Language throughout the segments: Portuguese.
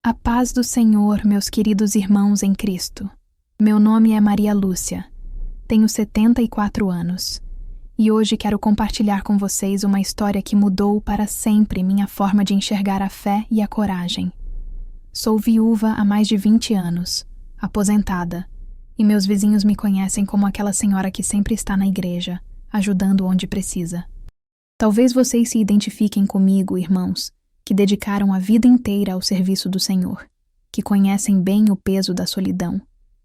A paz do Senhor, meus queridos irmãos em Cristo. Meu nome é Maria Lúcia, tenho 74 anos e hoje quero compartilhar com vocês uma história que mudou para sempre minha forma de enxergar a fé e a coragem. Sou viúva há mais de 20 anos, aposentada, e meus vizinhos me conhecem como aquela senhora que sempre está na igreja, ajudando onde precisa. Talvez vocês se identifiquem comigo, irmãos, que dedicaram a vida inteira ao serviço do Senhor, que conhecem bem o peso da solidão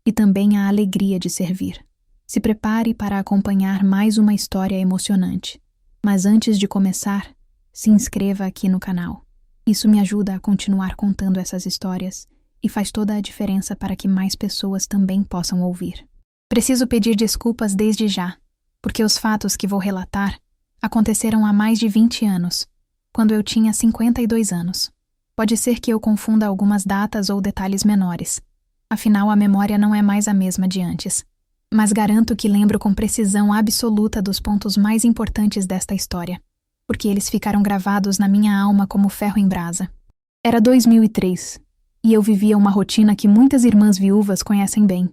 e também a alegria de servir. Se prepare para acompanhar mais uma história emocionante. Mas antes de começar, se inscreva aqui no canal. Isso me ajuda a continuar contando essas histórias e faz toda a diferença para que mais pessoas também possam ouvir. Preciso pedir desculpas desde já, porque os fatos que vou relatar aconteceram há mais de 20 anos, quando eu tinha 52 anos. Pode ser que eu confunda algumas datas ou detalhes menores. Afinal, a memória não é mais a mesma de antes. Mas garanto que lembro com precisão absoluta dos pontos mais importantes desta história, porque eles ficaram gravados na minha alma como ferro em brasa. Era 2003, e eu vivia uma rotina que muitas irmãs viúvas conhecem bem.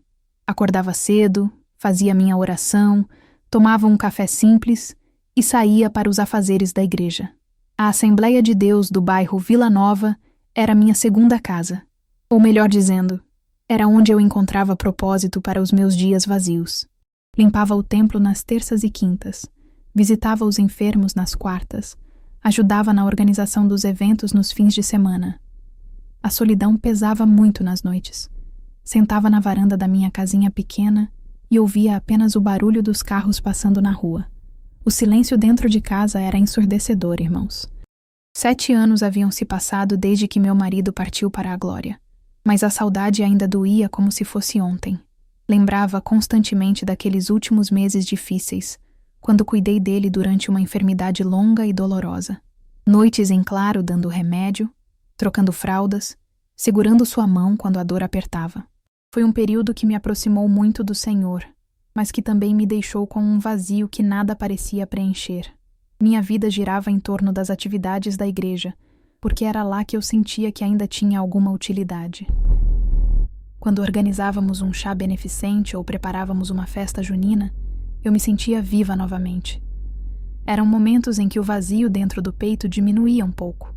Acordava cedo, fazia minha oração, tomava um café simples e saía para os afazeres da igreja. A Assembleia de Deus do bairro Vila Nova era minha segunda casa, ou melhor dizendo, era onde eu encontrava propósito para os meus dias vazios. Limpava o templo nas terças e quintas, visitava os enfermos nas quartas, ajudava na organização dos eventos nos fins de semana. A solidão pesava muito nas noites. Sentava na varanda da minha casinha pequena e ouvia apenas o barulho dos carros passando na rua. O silêncio dentro de casa era ensurdecedor, irmãos. 7 anos haviam se passado desde que meu marido partiu para a glória, mas a saudade ainda doía como se fosse ontem. Lembrava constantemente daqueles últimos meses difíceis, quando cuidei dele durante uma enfermidade longa e dolorosa. Noites em claro dando remédio, trocando fraldas, segurando sua mão quando a dor apertava. Foi um período que me aproximou muito do Senhor, mas que também me deixou com um vazio que nada parecia preencher. Minha vida girava em torno das atividades da igreja, porque era lá que eu sentia que ainda tinha alguma utilidade. Quando organizávamos um chá beneficente ou preparávamos uma festa junina, eu me sentia viva novamente. Eram momentos em que o vazio dentro do peito diminuía um pouco.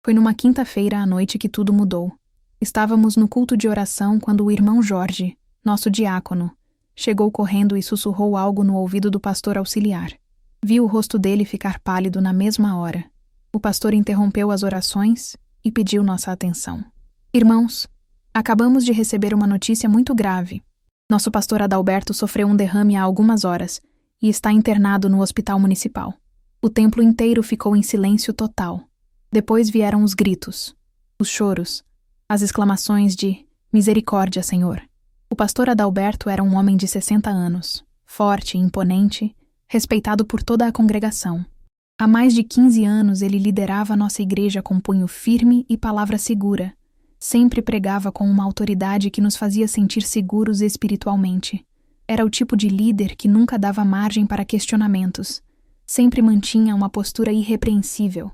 Foi numa quinta-feira à noite que tudo mudou. Estávamos no culto de oração quando o irmão Jorge, nosso diácono, chegou correndo e sussurrou algo no ouvido do pastor auxiliar. Vi o rosto dele ficar pálido na mesma hora. O pastor interrompeu as orações e pediu nossa atenção. Irmãos, acabamos de receber uma notícia muito grave. Nosso pastor Adalberto sofreu um derrame há algumas horas e está internado no hospital municipal. O templo inteiro ficou em silêncio total. Depois vieram os gritos, os choros, as exclamações de "Misericórdia, Senhor". O pastor Adalberto era um homem de 60 anos, forte e imponente, respeitado por toda a congregação. Há mais de 15 anos ele liderava nossa igreja com punho firme e palavra segura. Sempre pregava com uma autoridade que nos fazia sentir seguros espiritualmente. Era o tipo de líder que nunca dava margem para questionamentos. Sempre mantinha uma postura irrepreensível.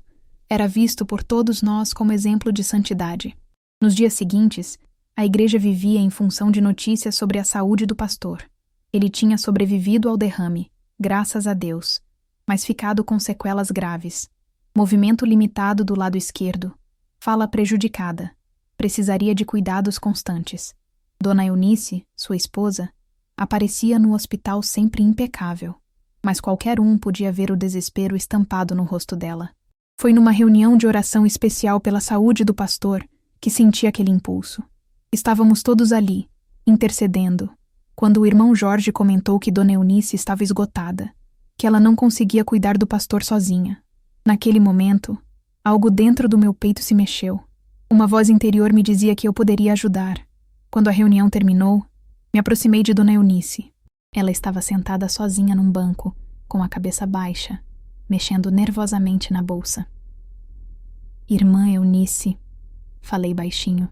Era visto por todos nós como exemplo de santidade. Nos dias seguintes, a igreja vivia em função de notícias sobre a saúde do pastor. Ele tinha sobrevivido ao derrame, graças a Deus, mas ficado com sequelas graves. Movimento limitado do lado esquerdo, fala prejudicada, precisaria de cuidados constantes. Dona Eunice, sua esposa, aparecia no hospital sempre impecável, mas qualquer um podia ver o desespero estampado no rosto dela. Foi numa reunião de oração especial pela saúde do pastor que senti aquele impulso. Estávamos todos ali, intercedendo, quando o irmão Jorge comentou que Dona Eunice estava esgotada, que ela não conseguia cuidar do pastor sozinha. Naquele momento, algo dentro do meu peito se mexeu. Uma voz interior me dizia que eu poderia ajudar. Quando a reunião terminou, me aproximei de Dona Eunice. Ela estava sentada sozinha num banco, com a cabeça baixa, mexendo nervosamente na bolsa. "Irmã Eunice", falei baixinho.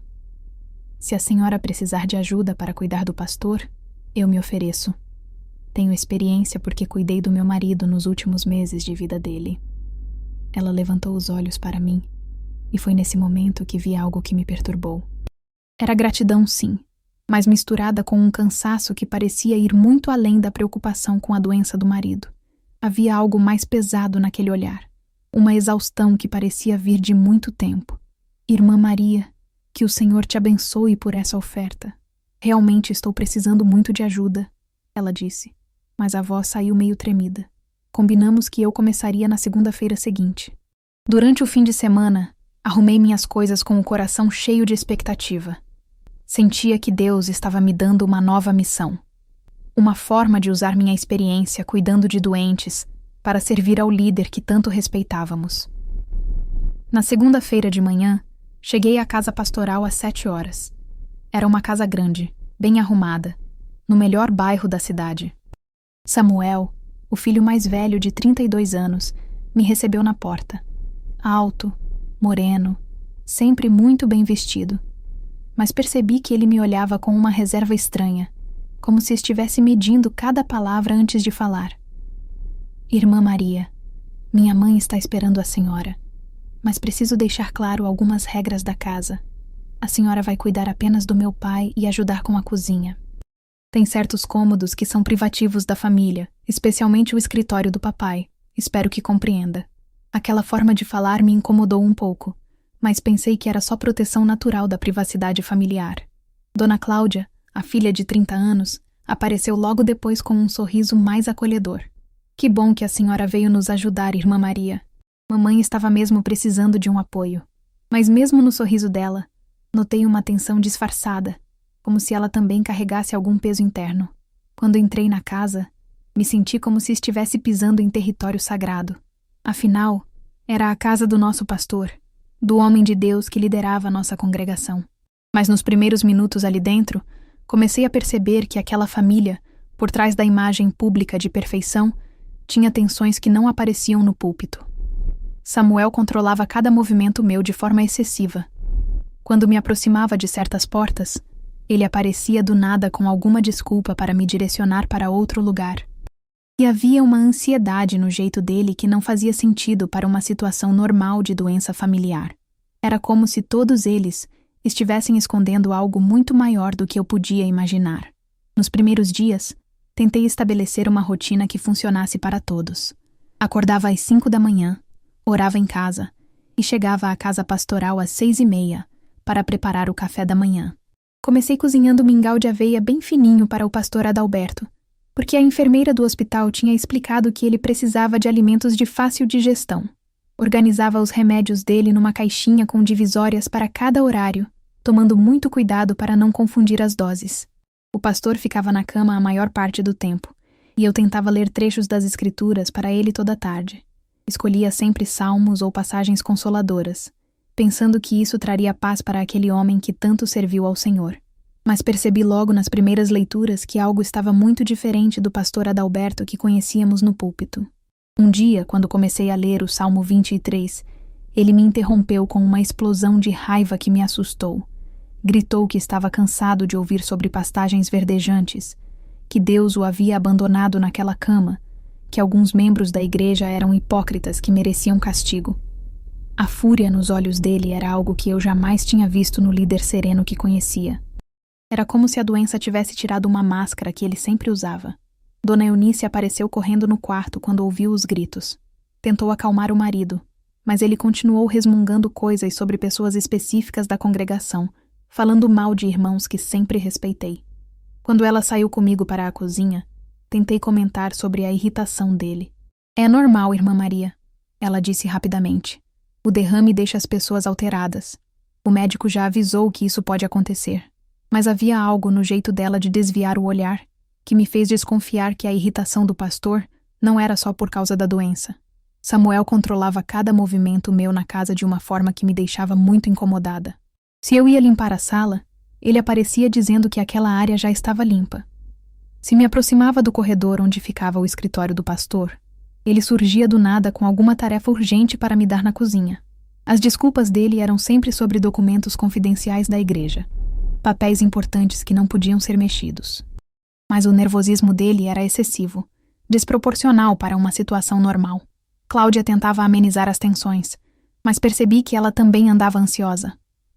"Se a senhora precisar de ajuda para cuidar do pastor, eu me ofereço. Tenho experiência porque cuidei do meu marido nos últimos meses de vida dele." Ela levantou os olhos para mim e foi nesse momento que vi algo que me perturbou. Era gratidão, sim, mas misturada com um cansaço que parecia ir muito além da preocupação com a doença do marido. Havia algo mais pesado naquele olhar, uma exaustão que parecia vir de muito tempo. Irmã Maria, que o Senhor te abençoe por essa oferta. Realmente estou precisando muito de ajuda, ela disse, mas a voz saiu meio tremida. Combinamos que eu começaria na segunda-feira seguinte. Durante o fim de semana, arrumei minhas coisas com o coração cheio de expectativa. Sentia que Deus estava me dando uma nova missão. Uma forma de usar minha experiência cuidando de doentes para servir ao líder que tanto respeitávamos. Na segunda-feira de manhã, cheguei à casa pastoral às 7 horas. Era uma casa grande, bem arrumada, no melhor bairro da cidade. Samuel, o filho mais velho de 32 anos, me recebeu na porta. Alto, moreno, sempre muito bem vestido. Mas percebi que ele me olhava com uma reserva estranha, como se estivesse medindo cada palavra antes de falar. Irmã Maria, minha mãe está esperando a senhora, mas preciso deixar claro algumas regras da casa. A senhora vai cuidar apenas do meu pai e ajudar com a cozinha. Tem certos cômodos que são privativos da família, especialmente o escritório do papai. Espero que compreenda. Aquela forma de falar me incomodou um pouco, mas pensei que era só proteção natural da privacidade familiar. Dona Cláudia, a filha de 30 anos, apareceu logo depois com um sorriso mais acolhedor. Que bom que a senhora veio nos ajudar, irmã Maria. Mamãe estava mesmo precisando de um apoio. Mas mesmo no sorriso dela, notei uma tensão disfarçada, como se ela também carregasse algum peso interno. Quando entrei na casa, me senti como se estivesse pisando em território sagrado. Afinal, era a casa do nosso pastor, do homem de Deus que liderava a nossa congregação. Mas nos primeiros minutos ali dentro, comecei a perceber que aquela família, por trás da imagem pública de perfeição, tinha tensões que não apareciam no púlpito. Samuel controlava cada movimento meu de forma excessiva. Quando me aproximava de certas portas, ele aparecia do nada com alguma desculpa para me direcionar para outro lugar. E havia uma ansiedade no jeito dele que não fazia sentido para uma situação normal de doença familiar. Era como se todos eles estivessem escondendo algo muito maior do que eu podia imaginar. Nos primeiros dias, tentei estabelecer uma rotina que funcionasse para todos. Acordava às 5 da manhã, orava em casa e chegava à casa pastoral às 6:30 para preparar o café da manhã. Comecei cozinhando mingau de aveia bem fininho para o pastor Adalberto, porque a enfermeira do hospital tinha explicado que ele precisava de alimentos de fácil digestão. Organizava os remédios dele numa caixinha com divisórias para cada horário, tomando muito cuidado para não confundir as doses. O pastor ficava na cama a maior parte do tempo, e eu tentava ler trechos das escrituras para ele toda tarde. Escolhia sempre salmos ou passagens consoladoras, pensando que isso traria paz para aquele homem que tanto serviu ao Senhor. Mas percebi logo nas primeiras leituras que algo estava muito diferente do pastor Adalberto que conhecíamos no púlpito. Um dia, quando comecei a ler o Salmo 23, ele me interrompeu com uma explosão de raiva que me assustou. Gritou que estava cansado de ouvir sobre pastagens verdejantes, que Deus o havia abandonado naquela cama, que alguns membros da igreja eram hipócritas que mereciam castigo. A fúria nos olhos dele era algo que eu jamais tinha visto no líder sereno que conhecia. Era como se a doença tivesse tirado uma máscara que ele sempre usava. Dona Eunice apareceu correndo no quarto quando ouviu os gritos. Tentou acalmar o marido, mas ele continuou resmungando coisas sobre pessoas específicas da congregação, falando mal de irmãos que sempre respeitei. Quando ela saiu comigo para a cozinha, tentei comentar sobre a irritação dele. É normal, irmã Maria, ela disse rapidamente. O derrame deixa as pessoas alteradas. O médico já avisou que isso pode acontecer. Mas havia algo no jeito dela de desviar o olhar que me fez desconfiar que a irritação do pastor não era só por causa da doença. Samuel controlava cada movimento meu na casa de uma forma que me deixava muito incomodada. Se eu ia limpar a sala, ele aparecia dizendo que aquela área já estava limpa. Se me aproximava do corredor onde ficava o escritório do pastor, ele surgia do nada com alguma tarefa urgente para me dar na cozinha. As desculpas dele eram sempre sobre documentos confidenciais da igreja, papéis importantes que não podiam ser mexidos. Mas o nervosismo dele era excessivo, desproporcional para uma situação normal. Cláudia tentava amenizar as tensões, Mas percebi que ela também andava ansiosa.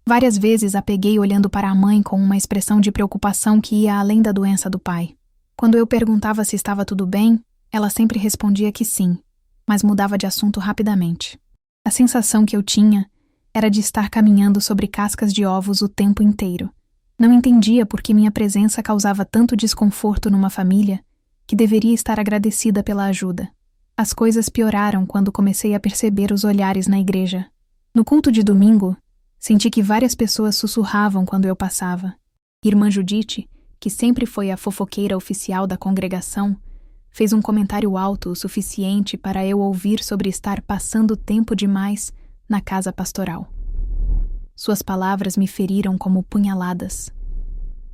Várias vezes a peguei olhando para a mãe com uma expressão de preocupação que ia além da doença do pai. Quando eu perguntava se estava tudo bem, ela sempre respondia que sim, mas mudava de assunto rapidamente. A sensação que eu tinha era de estar caminhando sobre cascas de ovos o tempo inteiro. Não entendia por que minha presença causava tanto desconforto numa família que deveria estar agradecida pela ajuda. As coisas pioraram quando comecei a perceber os olhares na igreja. No culto de domingo, senti que várias pessoas sussurravam quando eu passava. Irmã Judite, que sempre foi a fofoqueira oficial da congregação, fez um comentário alto o suficiente para eu ouvir sobre estar passando tempo demais na casa pastoral. Suas palavras me feriram como punhaladas.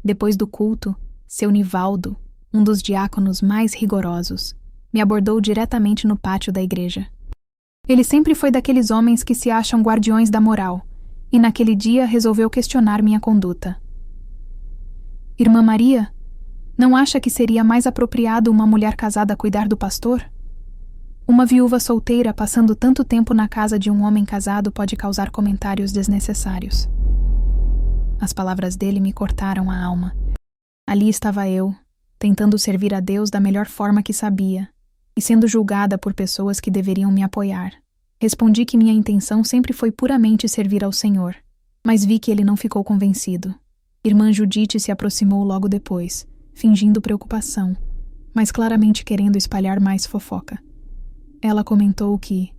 Depois do culto, seu Nivaldo, um dos diáconos mais rigorosos, me abordou diretamente no pátio da igreja. Ele sempre foi daqueles homens que se acham guardiões da moral, e naquele dia resolveu questionar minha conduta. Irmã Maria, não acha que seria mais apropriado uma mulher casada cuidar do pastor? Uma viúva solteira passando tanto tempo na casa de um homem casado pode causar comentários desnecessários. As palavras dele me cortaram a alma. Ali estava eu, tentando servir a Deus da melhor forma que sabia, e sendo julgada por pessoas que deveriam me apoiar. Respondi que minha intenção sempre foi puramente servir ao Senhor, mas vi que ele não ficou convencido. Irmã Judite se aproximou logo depois, fingindo preocupação, mas claramente querendo espalhar mais fofoca. Ela comentou que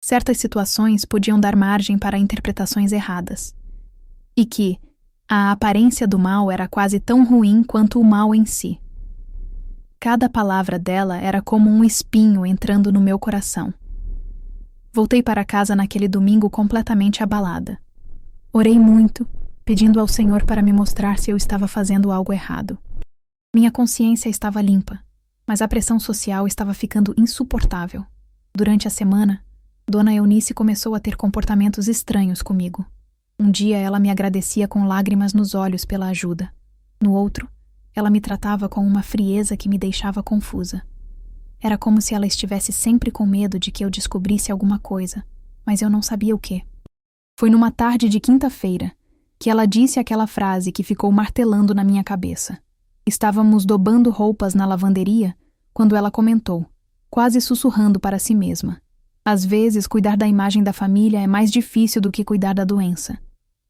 certas situações podiam dar margem para interpretações erradas, e que a aparência do mal era quase tão ruim quanto o mal em si. Cada palavra dela era como um espinho entrando no meu coração. Voltei para casa naquele domingo completamente abalada. Orei muito, pedindo ao Senhor para me mostrar se eu estava fazendo algo errado. Minha consciência estava limpa, mas a pressão social estava ficando insuportável. Durante a semana, Dona Eunice começou a ter comportamentos estranhos comigo. Um dia ela me agradecia com lágrimas nos olhos pela ajuda. No outro, ela me tratava com uma frieza que me deixava confusa. Era como se ela estivesse sempre com medo de que eu descobrisse alguma coisa, mas eu não sabia o quê. Foi numa tarde de quinta-feira que ela disse aquela frase que ficou martelando na minha cabeça. Estávamos dobando roupas na lavanderia quando ela comentou, quase sussurrando para si mesma: às vezes, cuidar da imagem da família é mais difícil do que cuidar da doença.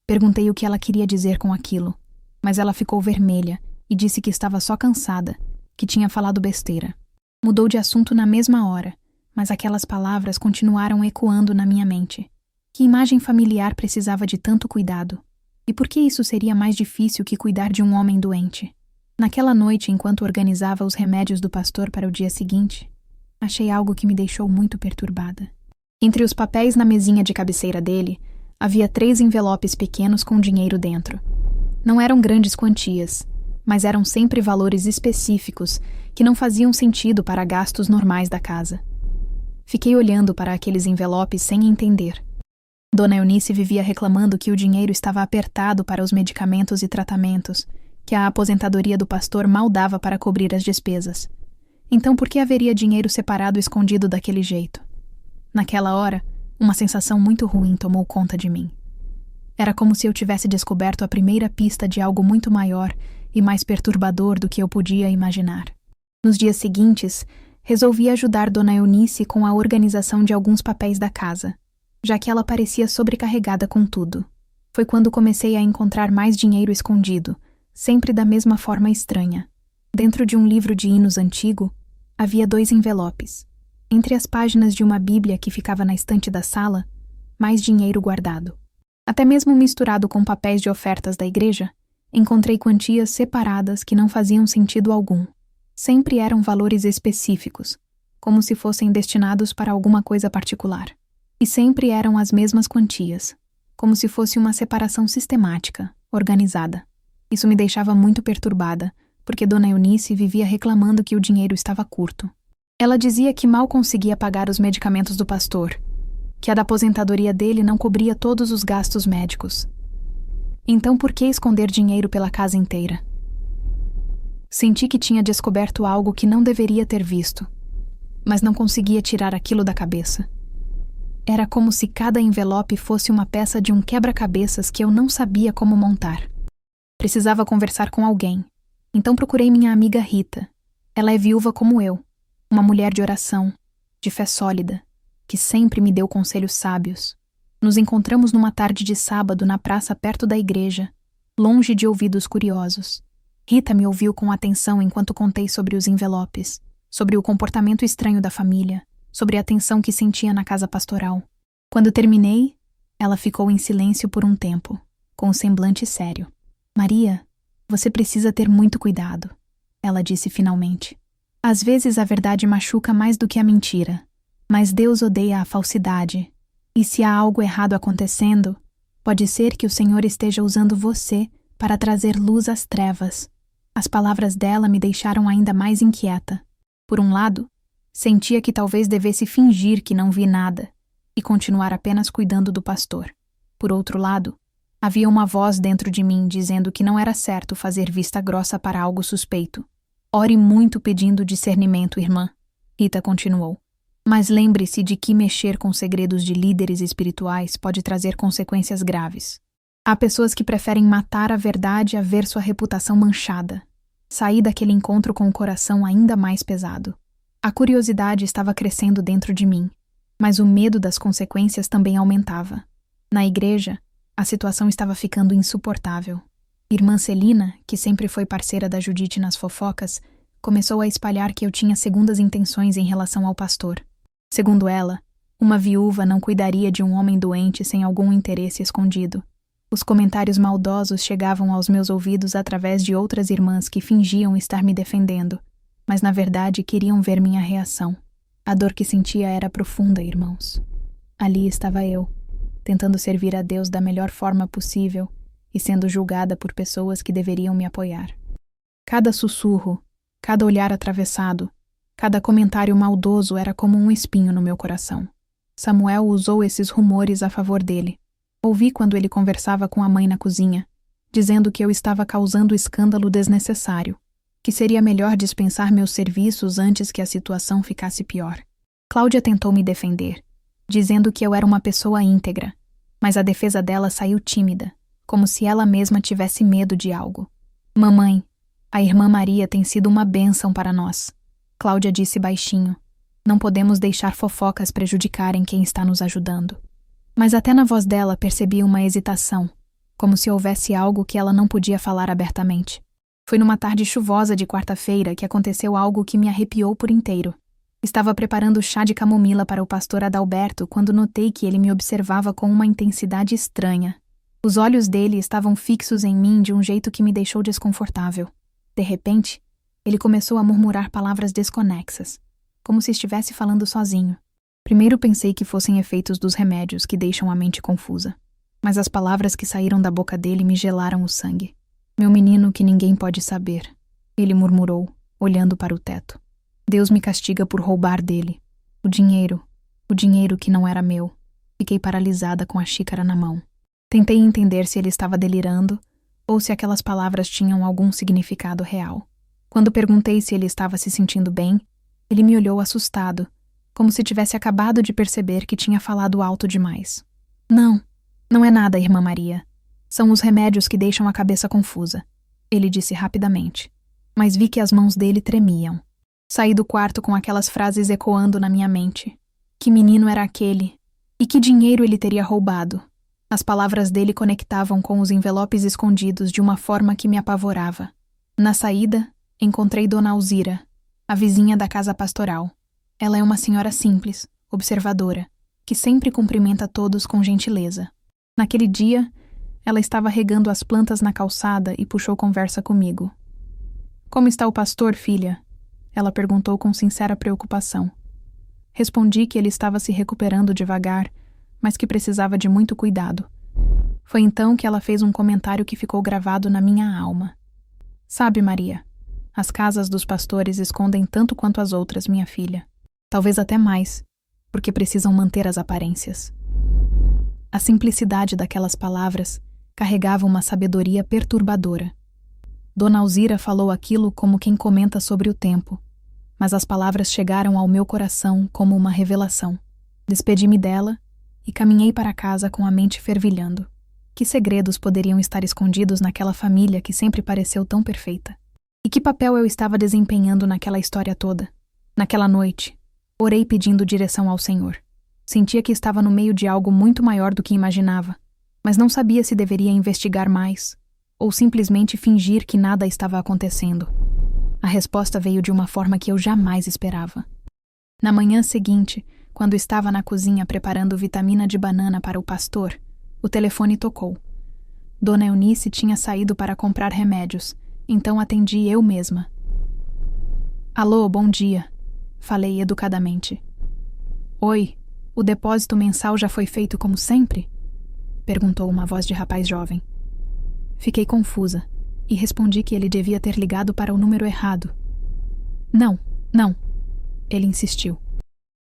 Perguntei o que ela queria dizer com aquilo, mas ela ficou vermelha e disse que estava só cansada, que tinha falado besteira. Mudou de assunto na mesma hora, mas aquelas palavras continuaram ecoando na minha mente. Que imagem familiar precisava de tanto cuidado? E por que isso seria mais difícil que cuidar de um homem doente? Naquela noite, enquanto organizava os remédios do pastor para o dia seguinte, achei algo que me deixou muito perturbada. Entre os papéis na mesinha de cabeceira dele, havia 3 envelopes pequenos com dinheiro dentro. Não eram grandes quantias, mas eram sempre valores específicos que não faziam sentido para gastos normais da casa. Fiquei olhando para aqueles envelopes sem entender. Dona Eunice vivia reclamando que o dinheiro estava apertado para os medicamentos e tratamentos, que a aposentadoria do pastor mal dava para cobrir as despesas. Então por que haveria dinheiro separado escondido daquele jeito? Naquela hora, uma sensação muito ruim tomou conta de mim. Era como se eu tivesse descoberto a primeira pista de algo muito maior e mais perturbador do que eu podia imaginar. Nos dias seguintes, resolvi ajudar Dona Eunice com a organização de alguns papéis da casa, já que ela parecia sobrecarregada com tudo. Foi quando comecei a encontrar mais dinheiro escondido, sempre da mesma forma estranha. Dentro de um livro de hinos antigo, havia 2 envelopes. Entre as páginas de uma Bíblia que ficava na estante da sala, mais dinheiro guardado. Até mesmo misturado com papéis de ofertas da igreja, encontrei quantias separadas que não faziam sentido algum. Sempre eram valores específicos, como se fossem destinados para alguma coisa particular. E sempre eram as mesmas quantias, como se fosse uma separação sistemática, organizada. Isso me deixava muito perturbada, porque Dona Eunice vivia reclamando que o dinheiro estava curto. Ela dizia que mal conseguia pagar os medicamentos do pastor, que a da aposentadoria dele não cobria todos os gastos médicos. Então por que esconder dinheiro pela casa inteira? Senti que tinha descoberto algo que não deveria ter visto, mas não conseguia tirar aquilo da cabeça. Era como se cada envelope fosse uma peça de um quebra-cabeças que eu não sabia como montar. Precisava conversar com alguém. Então procurei minha amiga Rita. Ela é viúva como eu, uma mulher de oração, de fé sólida, que sempre me deu conselhos sábios. Nos encontramos numa tarde de sábado na praça perto da igreja, longe de ouvidos curiosos. Rita me ouviu com atenção enquanto contei sobre os envelopes, sobre o comportamento estranho da família, sobre a tensão que sentia na casa pastoral. Quando terminei, ela ficou em silêncio por um tempo, com um semblante sério. Maria, você precisa ter muito cuidado, ela disse finalmente. Às vezes a verdade machuca mais do que a mentira, mas Deus odeia a falsidade. E se há algo errado acontecendo, pode ser que o Senhor esteja usando você para trazer luz às trevas. As palavras dela me deixaram ainda mais inquieta. Por um lado, sentia que talvez devesse fingir que não vi nada e continuar apenas cuidando do pastor. Por outro lado, havia uma voz dentro de mim dizendo que não era certo fazer vista grossa para algo suspeito. Ore muito pedindo discernimento, irmã, Rita continuou. Mas lembre-se de que mexer com segredos de líderes espirituais pode trazer consequências graves. Há pessoas que preferem matar a verdade a ver sua reputação manchada. Saí daquele encontro com o coração ainda mais pesado. A curiosidade estava crescendo dentro de mim, mas o medo das consequências também aumentava. Na igreja, a situação estava ficando insuportável. Irmã Celina, que sempre foi parceira da Judite nas fofocas, começou a espalhar que eu tinha segundas intenções em relação ao pastor. Segundo ela, uma viúva não cuidaria de um homem doente sem algum interesse escondido. Os comentários maldosos chegavam aos meus ouvidos através de outras irmãs que fingiam estar me defendendo, mas na verdade queriam ver minha reação. A dor que sentia era profunda, irmãos. Ali estava eu, tentando servir a Deus da melhor forma possível e sendo julgada por pessoas que deveriam me apoiar. Cada sussurro, cada olhar atravessado, cada comentário maldoso era como um espinho no meu coração. Samuel usou esses rumores a favor dele. Ouvi quando ele conversava com a mãe na cozinha, dizendo que eu estava causando escândalo desnecessário, que seria melhor dispensar meus serviços antes que a situação ficasse pior. Cláudia tentou me defender, dizendo que eu era uma pessoa íntegra, mas a defesa dela saiu tímida, como se ela mesma tivesse medo de algo. Mamãe, a irmã Maria tem sido uma bênção para nós. Cláudia disse baixinho. Não podemos deixar fofocas prejudicarem quem está nos ajudando. Mas até na voz dela percebi uma hesitação, como se houvesse algo que ela não podia falar abertamente. Foi numa tarde chuvosa de quarta-feira que aconteceu algo que me arrepiou por inteiro. Estava preparando chá de camomila para o pastor Adalberto quando notei que ele me observava com uma intensidade estranha. Os olhos dele estavam fixos em mim de um jeito que me deixou desconfortável. De repente, ele começou a murmurar palavras desconexas, como se estivesse falando sozinho. Primeiro pensei que fossem efeitos dos remédios que deixam a mente confusa, mas as palavras que saíram da boca dele me gelaram o sangue. Meu menino que ninguém pode saber, ele murmurou, olhando para o teto. Deus me castiga por roubar dele. O dinheiro que não era meu. Fiquei paralisada com a xícara na mão. Tentei entender se ele estava delirando ou se aquelas palavras tinham algum significado real. Quando perguntei se ele estava se sentindo bem, ele me olhou assustado, como se tivesse acabado de perceber que tinha falado alto demais. Não é nada, irmã Maria. São os remédios que deixam a cabeça confusa, ele disse rapidamente. Mas vi que as mãos dele tremiam. Saí do quarto com aquelas frases ecoando na minha mente. Que menino era aquele? E que dinheiro ele teria roubado? As palavras dele conectavam com os envelopes escondidos de uma forma que me apavorava. Na saída, encontrei Dona Alzira, a vizinha da casa pastoral. Ela é uma senhora simples, observadora, que sempre cumprimenta todos com gentileza. Naquele dia, ela estava regando as plantas na calçada e puxou conversa comigo. Como está o pastor, filha? Ela perguntou com sincera preocupação. Respondi que ele estava se recuperando devagar, mas que precisava de muito cuidado. Foi então que ela fez um comentário que ficou gravado na minha alma. Sabe, Maria, as casas dos pastores escondem tanto quanto as outras, minha filha. Talvez até mais, porque precisam manter as aparências. A simplicidade daquelas palavras carregava uma sabedoria perturbadora. Dona Alzira falou aquilo como quem comenta sobre o tempo, mas as palavras chegaram ao meu coração como uma revelação. Despedi-me dela e caminhei para casa com a mente fervilhando. Que segredos poderiam estar escondidos naquela família que sempre pareceu tão perfeita? E que papel eu estava desempenhando naquela história toda? Naquela noite, orei pedindo direção ao Senhor. Sentia que estava no meio de algo muito maior do que imaginava, mas não sabia se deveria investigar mais ou simplesmente fingir que nada estava acontecendo. A resposta veio de uma forma que eu jamais esperava. Na manhã seguinte, quando estava na cozinha preparando vitamina de banana para o pastor, o telefone tocou. Dona Eunice tinha saído para comprar remédios, então atendi eu mesma. Alô, bom dia, falei educadamente. Oi, o depósito mensal já foi feito como sempre? Perguntou uma voz de rapaz jovem. Fiquei confusa e respondi que ele devia ter ligado para o número errado. Não, ele insistiu.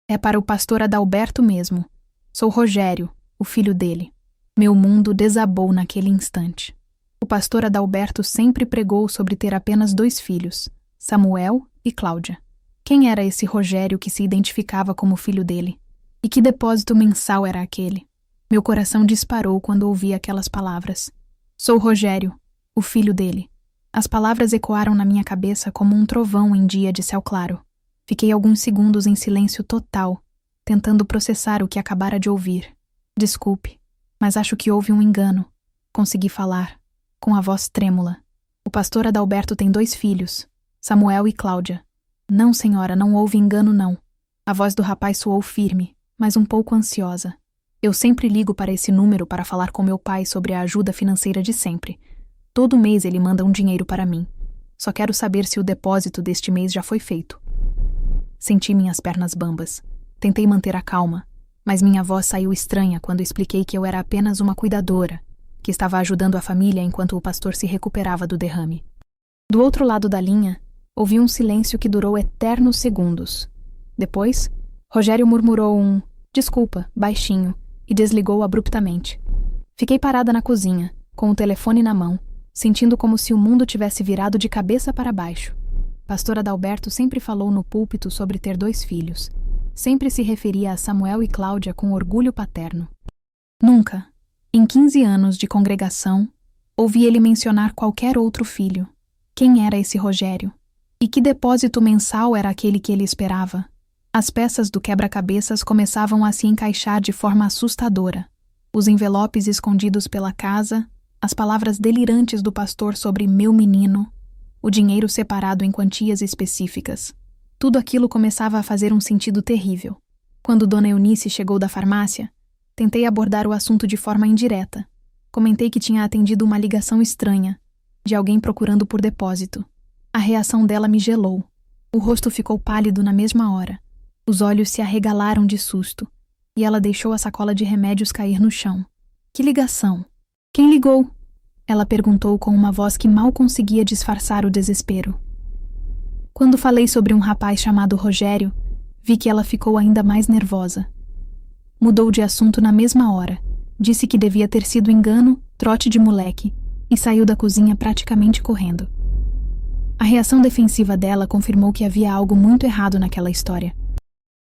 É para o pastor Adalberto mesmo. Sou Rogério, o filho dele. Meu mundo desabou naquele instante. O pastor Adalberto sempre pregou sobre ter apenas 2 filhos, Samuel e Cláudia. Quem era esse Rogério que se identificava como filho dele? E que depósito mensal era aquele? Meu coração disparou quando ouvi aquelas palavras. Sou Rogério, o filho dele. As palavras ecoaram na minha cabeça como um trovão em dia de céu claro. Fiquei alguns segundos em silêncio total, tentando processar o que acabara de ouvir. Desculpe, mas acho que houve um engano. Consegui falar, com a voz trêmula. O pastor Adalberto tem 2 filhos, Samuel e Cláudia. Não, senhora, não houve engano, não. A voz do rapaz soou firme, mas um pouco ansiosa. Eu sempre ligo para esse número para falar com meu pai sobre a ajuda financeira de sempre. Todo mês ele manda um dinheiro para mim. Só quero saber se o depósito deste mês já foi feito. Senti minhas pernas bambas. Tentei manter a calma, mas minha voz saiu estranha quando expliquei que eu era apenas uma cuidadora, que estava ajudando a família enquanto o pastor se recuperava do derrame. Do outro lado da linha, ouvi um silêncio que durou eternos segundos. Depois, Rogério murmurou um "desculpa" baixinho e desligou abruptamente. Fiquei parada na cozinha, com o telefone na mão, sentindo como se o mundo tivesse virado de cabeça para baixo. Pastor Adalberto sempre falou no púlpito sobre ter 2 filhos. Sempre se referia a Samuel e Cláudia com orgulho paterno. Nunca, em 15 anos de congregação, ouvi ele mencionar qualquer outro filho. Quem era esse Rogério? E que depósito mensal era aquele que ele esperava? As peças do quebra-cabeças começavam a se encaixar de forma assustadora. Os envelopes escondidos pela casa, as palavras delirantes do pastor sobre meu menino, o dinheiro separado em quantias específicas. Tudo aquilo começava a fazer um sentido terrível. Quando Dona Eunice chegou da farmácia, tentei abordar o assunto de forma indireta. Comentei que tinha atendido uma ligação estranha, de alguém procurando por depósito. A reação dela me gelou. O rosto ficou pálido na mesma hora. Os olhos se arregalaram de susto, e ela deixou a sacola de remédios cair no chão. Que ligação? Quem ligou? Ela perguntou com uma voz que mal conseguia disfarçar o desespero. Quando falei sobre um rapaz chamado Rogério, vi que ela ficou ainda mais nervosa. Mudou de assunto na mesma hora. Disse que devia ter sido engano, trote de moleque, e saiu da cozinha praticamente correndo. A reação defensiva dela confirmou que havia algo muito errado naquela história.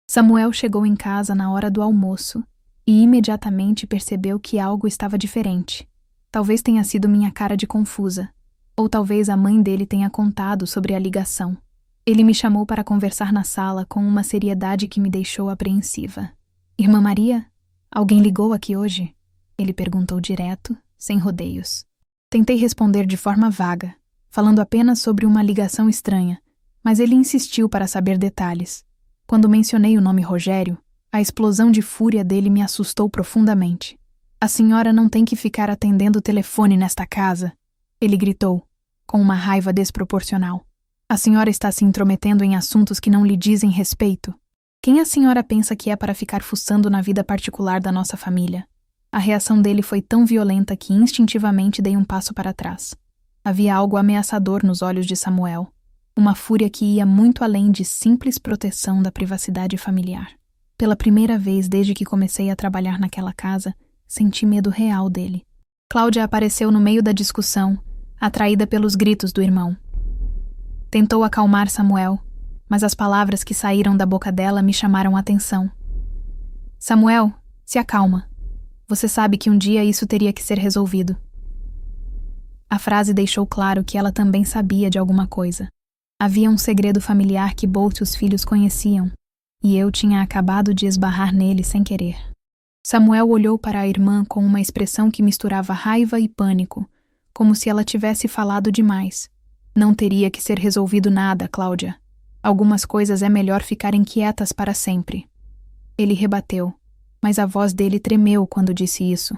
Samuel chegou em casa na hora do almoço e imediatamente percebeu que algo estava diferente. Talvez tenha sido minha cara de confusa, ou talvez a mãe dele tenha contado sobre a ligação. Ele me chamou para conversar na sala com uma seriedade que me deixou apreensiva. Irmã Maria, alguém ligou aqui hoje? Ele perguntou direto, sem rodeios. Tentei responder de forma vaga, falando apenas sobre uma ligação estranha, mas ele insistiu para saber detalhes. Quando mencionei o nome Rogério, a explosão de fúria dele me assustou profundamente. A senhora não tem que ficar atendendo o telefone nesta casa, ele gritou, com uma raiva desproporcional. A senhora está se intrometendo em assuntos que não lhe dizem respeito. Quem a senhora pensa que é para ficar fuçando na vida particular da nossa família? A reação dele foi tão violenta que instintivamente dei um passo para trás. Havia algo ameaçador nos olhos de Samuel. Uma fúria que ia muito além de simples proteção da privacidade familiar. Pela primeira vez desde que comecei a trabalhar naquela casa, senti medo real dele. Cláudia apareceu no meio da discussão, atraída pelos gritos do irmão. Tentou acalmar Samuel, mas as palavras que saíram da boca dela me chamaram a atenção. Samuel, se acalma, Você sabe que um dia isso teria que ser resolvido. A frase deixou claro que ela também sabia de alguma coisa. Havia um segredo familiar que Bolt e os filhos conheciam, e eu tinha acabado de esbarrar nele sem querer. Samuel olhou para a irmã com uma expressão que misturava raiva e pânico, como se ela tivesse falado demais. Não teria que ser resolvido nada, Cláudia. Algumas coisas é melhor ficarem quietas para sempre. Ele rebateu, mas a voz dele tremeu quando disse isso.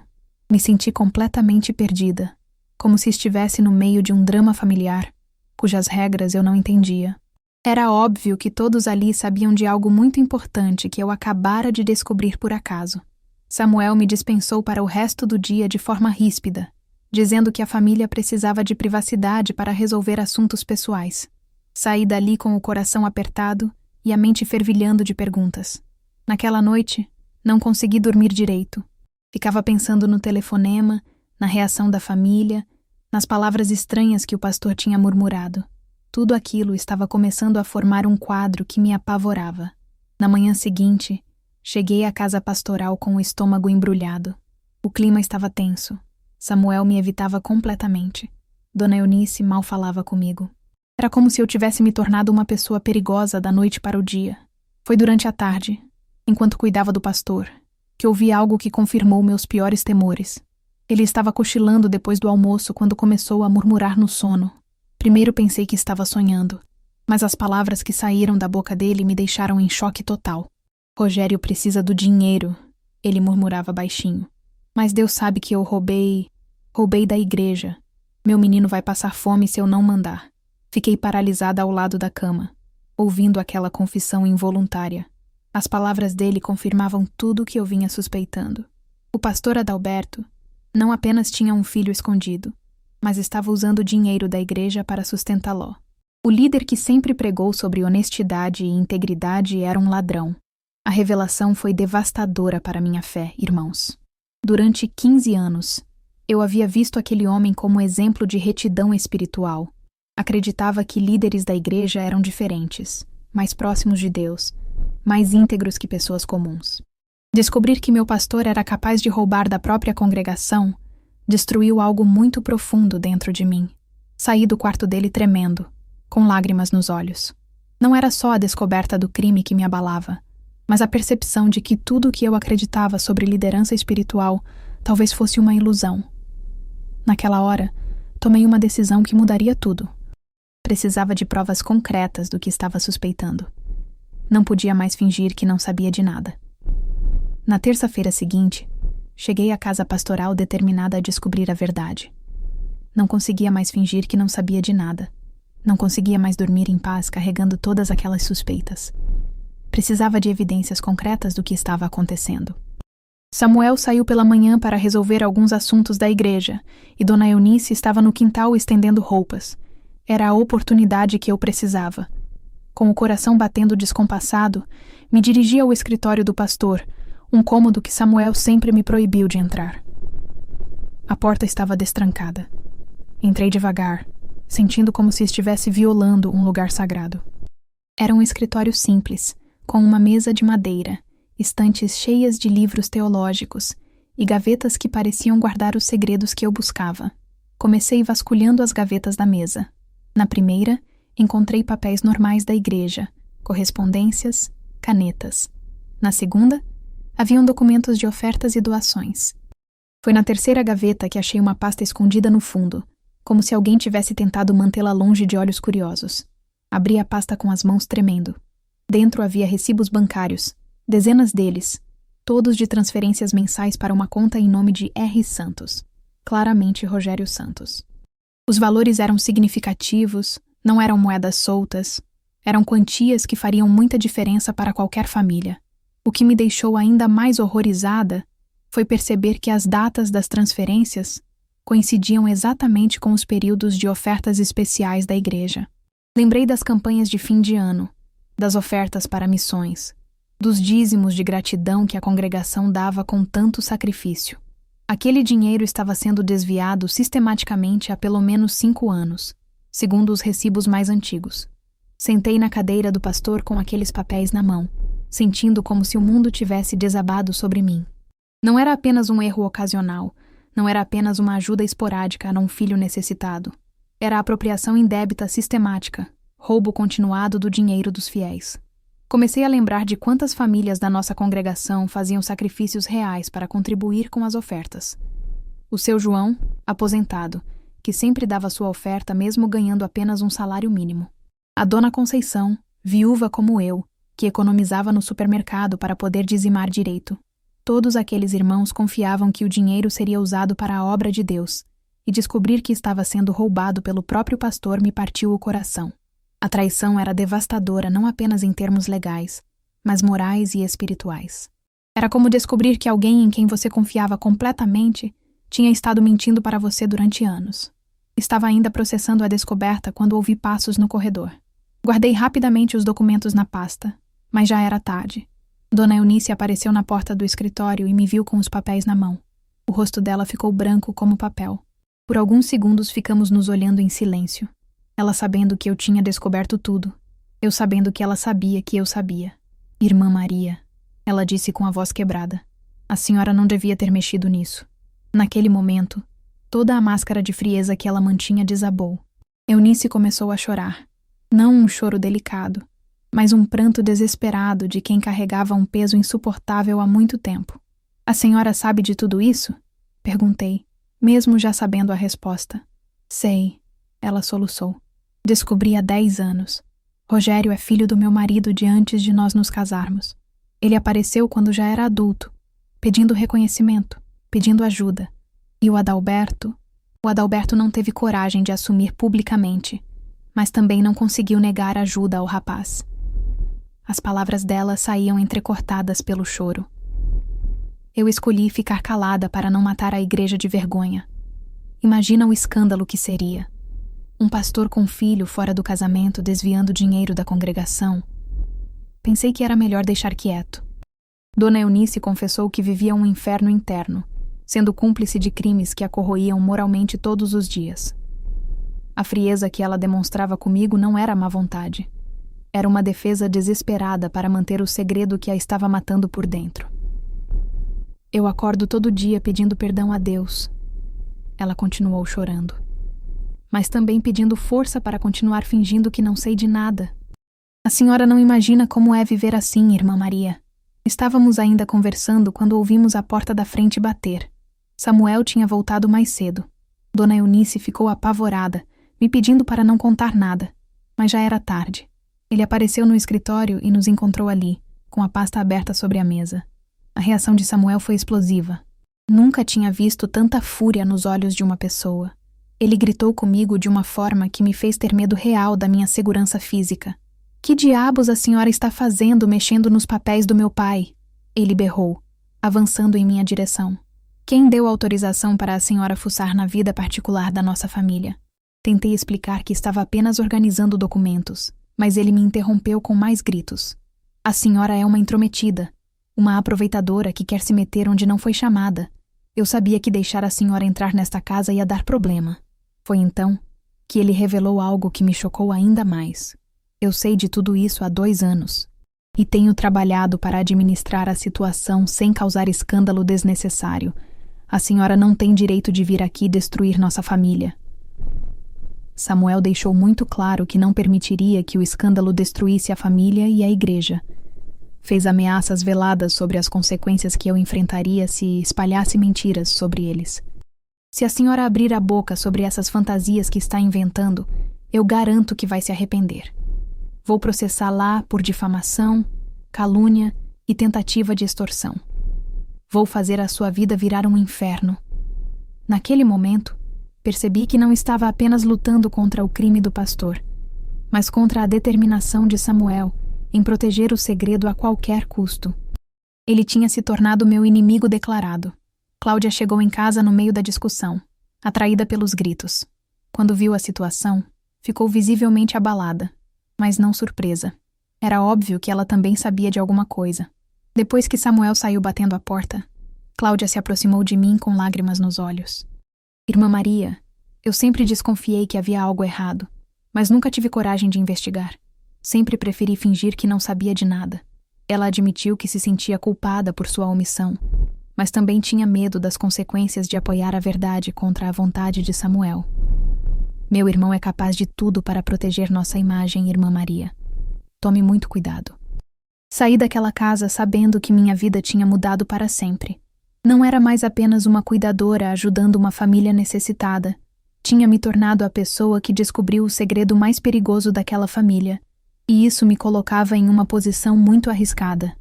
Me senti completamente perdida, como se estivesse no meio de um drama familiar, cujas regras eu não entendia. Era óbvio que todos ali sabiam de algo muito importante que eu acabara de descobrir por acaso. Samuel me dispensou para o resto do dia de forma ríspida, dizendo que a família precisava de privacidade para resolver assuntos pessoais. Saí dali com o coração apertado e a mente fervilhando de perguntas. Naquela noite, não consegui dormir direito. Ficava pensando no telefonema, na reação da família, nas palavras estranhas que o pastor tinha murmurado. Tudo aquilo estava começando a formar um quadro que me apavorava. Na manhã seguinte, cheguei à casa pastoral com o estômago embrulhado. O clima estava tenso. Samuel me evitava completamente. Dona Eunice mal falava comigo. Era como se eu tivesse me tornado uma pessoa perigosa da noite para o dia. Foi durante a tarde, enquanto cuidava do pastor, que ouvi algo que confirmou meus piores temores. Ele estava cochilando depois do almoço quando começou a murmurar no sono. Primeiro pensei que estava sonhando, mas as palavras que saíram da boca dele me deixaram em choque total. Rogério precisa do dinheiro, ele murmurava baixinho. Mas Deus sabe que eu roubei da igreja. Meu menino vai passar fome se eu não mandar. Fiquei paralisada ao lado da cama, ouvindo aquela confissão involuntária. As palavras dele confirmavam tudo o que eu vinha suspeitando. O pastor Adalberto não apenas tinha um filho escondido, mas estava usando o dinheiro da igreja para sustentá-lo. O líder que sempre pregou sobre honestidade e integridade era um ladrão. A revelação foi devastadora para minha fé, irmãos. Durante 15 anos, eu havia visto aquele homem como exemplo de retidão espiritual. Acreditava que líderes da igreja eram diferentes, mais próximos de Deus, mais íntegros que pessoas comuns. Descobrir que meu pastor era capaz de roubar da própria congregação destruiu algo muito profundo dentro de mim. Saí do quarto dele tremendo, com lágrimas nos olhos. Não era só a descoberta do crime que me abalava, mas a percepção de que tudo o que eu acreditava sobre liderança espiritual talvez fosse uma ilusão. Naquela hora, tomei uma decisão que mudaria tudo. Precisava de provas concretas do que estava suspeitando. Não podia mais fingir que não sabia de nada. Na terça-feira seguinte, cheguei à casa pastoral determinada a descobrir a verdade. Não conseguia mais fingir que não sabia de nada. Não conseguia mais dormir em paz carregando todas aquelas suspeitas. Precisava de evidências concretas do que estava acontecendo. Samuel saiu pela manhã para resolver alguns assuntos da igreja e Dona Eunice estava no quintal estendendo roupas. Era a oportunidade que eu precisava. Com o coração batendo descompassado, me dirigi ao escritório do pastor, um cômodo que Samuel sempre me proibiu de entrar. A porta estava destrancada. Entrei devagar, sentindo como se estivesse violando um lugar sagrado. Era um escritório simples, com uma mesa de madeira, estantes cheias de livros teológicos e gavetas que pareciam guardar os segredos que eu buscava. Comecei vasculhando as gavetas da mesa. Na primeira, encontrei papéis normais da igreja, correspondências, canetas. Na segunda, haviam documentos de ofertas e doações. Foi na terceira gaveta que achei uma pasta escondida no fundo, como se alguém tivesse tentado mantê-la longe de olhos curiosos. Abri a pasta com as mãos tremendo. Dentro havia recibos bancários, dezenas deles, todos de transferências mensais para uma conta em nome de R. Santos, claramente Rogério Santos. Os valores eram significativos, não eram moedas soltas, eram quantias que fariam muita diferença para qualquer família. O que me deixou ainda mais horrorizada foi perceber que as datas das transferências coincidiam exatamente com os períodos de ofertas especiais da igreja. Lembrei das campanhas de fim de ano, das ofertas para missões, dos dízimos de gratidão que a congregação dava com tanto sacrifício. Aquele dinheiro estava sendo desviado sistematicamente há pelo menos 5 anos, segundo os recibos mais antigos. Sentei na cadeira do pastor com aqueles papéis na mão, sentindo como se o mundo tivesse desabado sobre mim. Não era apenas um erro ocasional, não era apenas uma ajuda esporádica a um filho necessitado. Era apropriação indébita sistemática, roubo continuado do dinheiro dos fiéis. Comecei a lembrar de quantas famílias da nossa congregação faziam sacrifícios reais para contribuir com as ofertas. O seu João, aposentado, que sempre dava sua oferta mesmo ganhando apenas um salário mínimo. A dona Conceição, viúva como eu, que economizava no supermercado para poder dizimar direito. Todos aqueles irmãos confiavam que o dinheiro seria usado para a obra de Deus, e descobrir que estava sendo roubado pelo próprio pastor me partiu o coração. A traição era devastadora não apenas em termos legais, mas morais e espirituais. Era como descobrir que alguém em quem você confiava completamente tinha estado mentindo para você durante anos. Estava ainda processando a descoberta quando ouvi passos no corredor. Guardei rapidamente os documentos na pasta, mas já era tarde. Dona Eunice apareceu na porta do escritório e me viu com os papéis na mão. O rosto dela ficou branco como papel. Por alguns segundos ficamos nos olhando em silêncio. Ela sabendo que eu tinha descoberto tudo. Eu sabendo que ela sabia que eu sabia. Irmã Maria, ela disse com a voz quebrada. A senhora não devia ter mexido nisso. Naquele momento, toda a máscara de frieza que ela mantinha desabou. Eunice começou a chorar. Não um choro delicado, mas um pranto desesperado de quem carregava um peso insuportável há muito tempo. A senhora sabe de tudo isso? Perguntei, mesmo já sabendo a resposta. Sei, ela soluçou. Descobri há 10 anos. Rogério é filho do meu marido de antes de nós nos casarmos. Ele apareceu quando já era adulto, pedindo reconhecimento, pedindo ajuda. E o Adalberto não teve coragem de assumir publicamente, mas também não conseguiu negar ajuda ao rapaz. As palavras dela saíam entrecortadas pelo choro. Eu escolhi ficar calada para não matar a igreja de vergonha. Imagina o escândalo que seria. Um pastor com filho fora do casamento desviando dinheiro da congregação. Pensei que era melhor deixar quieto. Dona Eunice confessou que vivia um inferno interno, sendo cúmplice de crimes que a corroíam moralmente todos os dias. A frieza que ela demonstrava comigo não era má vontade. Era uma defesa desesperada para manter o segredo que a estava matando por dentro. Eu acordo todo dia pedindo perdão a Deus. Ela continuou chorando. Mas também pedindo força para continuar fingindo que não sei de nada. A senhora não imagina como é viver assim, irmã Maria. Estávamos ainda conversando quando ouvimos a porta da frente bater. Samuel tinha voltado mais cedo. Dona Eunice ficou apavorada, me pedindo para não contar nada. Mas já era tarde. Ele apareceu no escritório e nos encontrou ali, com a pasta aberta sobre a mesa. A reação de Samuel foi explosiva. Nunca tinha visto tanta fúria nos olhos de uma pessoa. Ele gritou comigo de uma forma que me fez ter medo real da minha segurança física. Que diabos a senhora está fazendo mexendo nos papéis do meu pai? Ele berrou, avançando em minha direção. Quem deu autorização para a senhora fuçar na vida particular da nossa família? Tentei explicar que estava apenas organizando documentos, mas ele me interrompeu com mais gritos. A senhora é uma intrometida, uma aproveitadora que quer se meter onde não foi chamada. Eu sabia que deixar a senhora entrar nesta casa ia dar problema. Foi então que ele revelou algo que me chocou ainda mais. Eu sei de tudo isso há 2 anos. E tenho trabalhado para administrar a situação sem causar escândalo desnecessário. A senhora não tem direito de vir aqui destruir nossa família. Samuel deixou muito claro que não permitiria que o escândalo destruísse a família e a igreja. Fez ameaças veladas sobre as consequências que eu enfrentaria se espalhasse mentiras sobre eles. Se a senhora abrir a boca sobre essas fantasias que está inventando, eu garanto que vai se arrepender. Vou processá-la por difamação, calúnia e tentativa de extorsão. Vou fazer a sua vida virar um inferno. Naquele momento, percebi que não estava apenas lutando contra o crime do pastor, mas contra a determinação de Samuel em proteger o segredo a qualquer custo. Ele tinha se tornado meu inimigo declarado. Cláudia chegou em casa no meio da discussão, atraída pelos gritos. Quando viu a situação, ficou visivelmente abalada, mas não surpresa. Era óbvio que ela também sabia de alguma coisa. Depois que Samuel saiu batendo a porta, Cláudia se aproximou de mim com lágrimas nos olhos. Irmã Maria, eu sempre desconfiei que havia algo errado, mas nunca tive coragem de investigar. Sempre preferi fingir que não sabia de nada. Ela admitiu que se sentia culpada por sua omissão, mas também tinha medo das consequências de apoiar a verdade contra a vontade de Samuel. Meu irmão é capaz de tudo para proteger nossa imagem, irmã Maria. Tome muito cuidado. Saí daquela casa sabendo que minha vida tinha mudado para sempre. Não era mais apenas uma cuidadora ajudando uma família necessitada. Tinha me tornado a pessoa que descobriu o segredo mais perigoso daquela família, e isso me colocava em uma posição muito arriscada.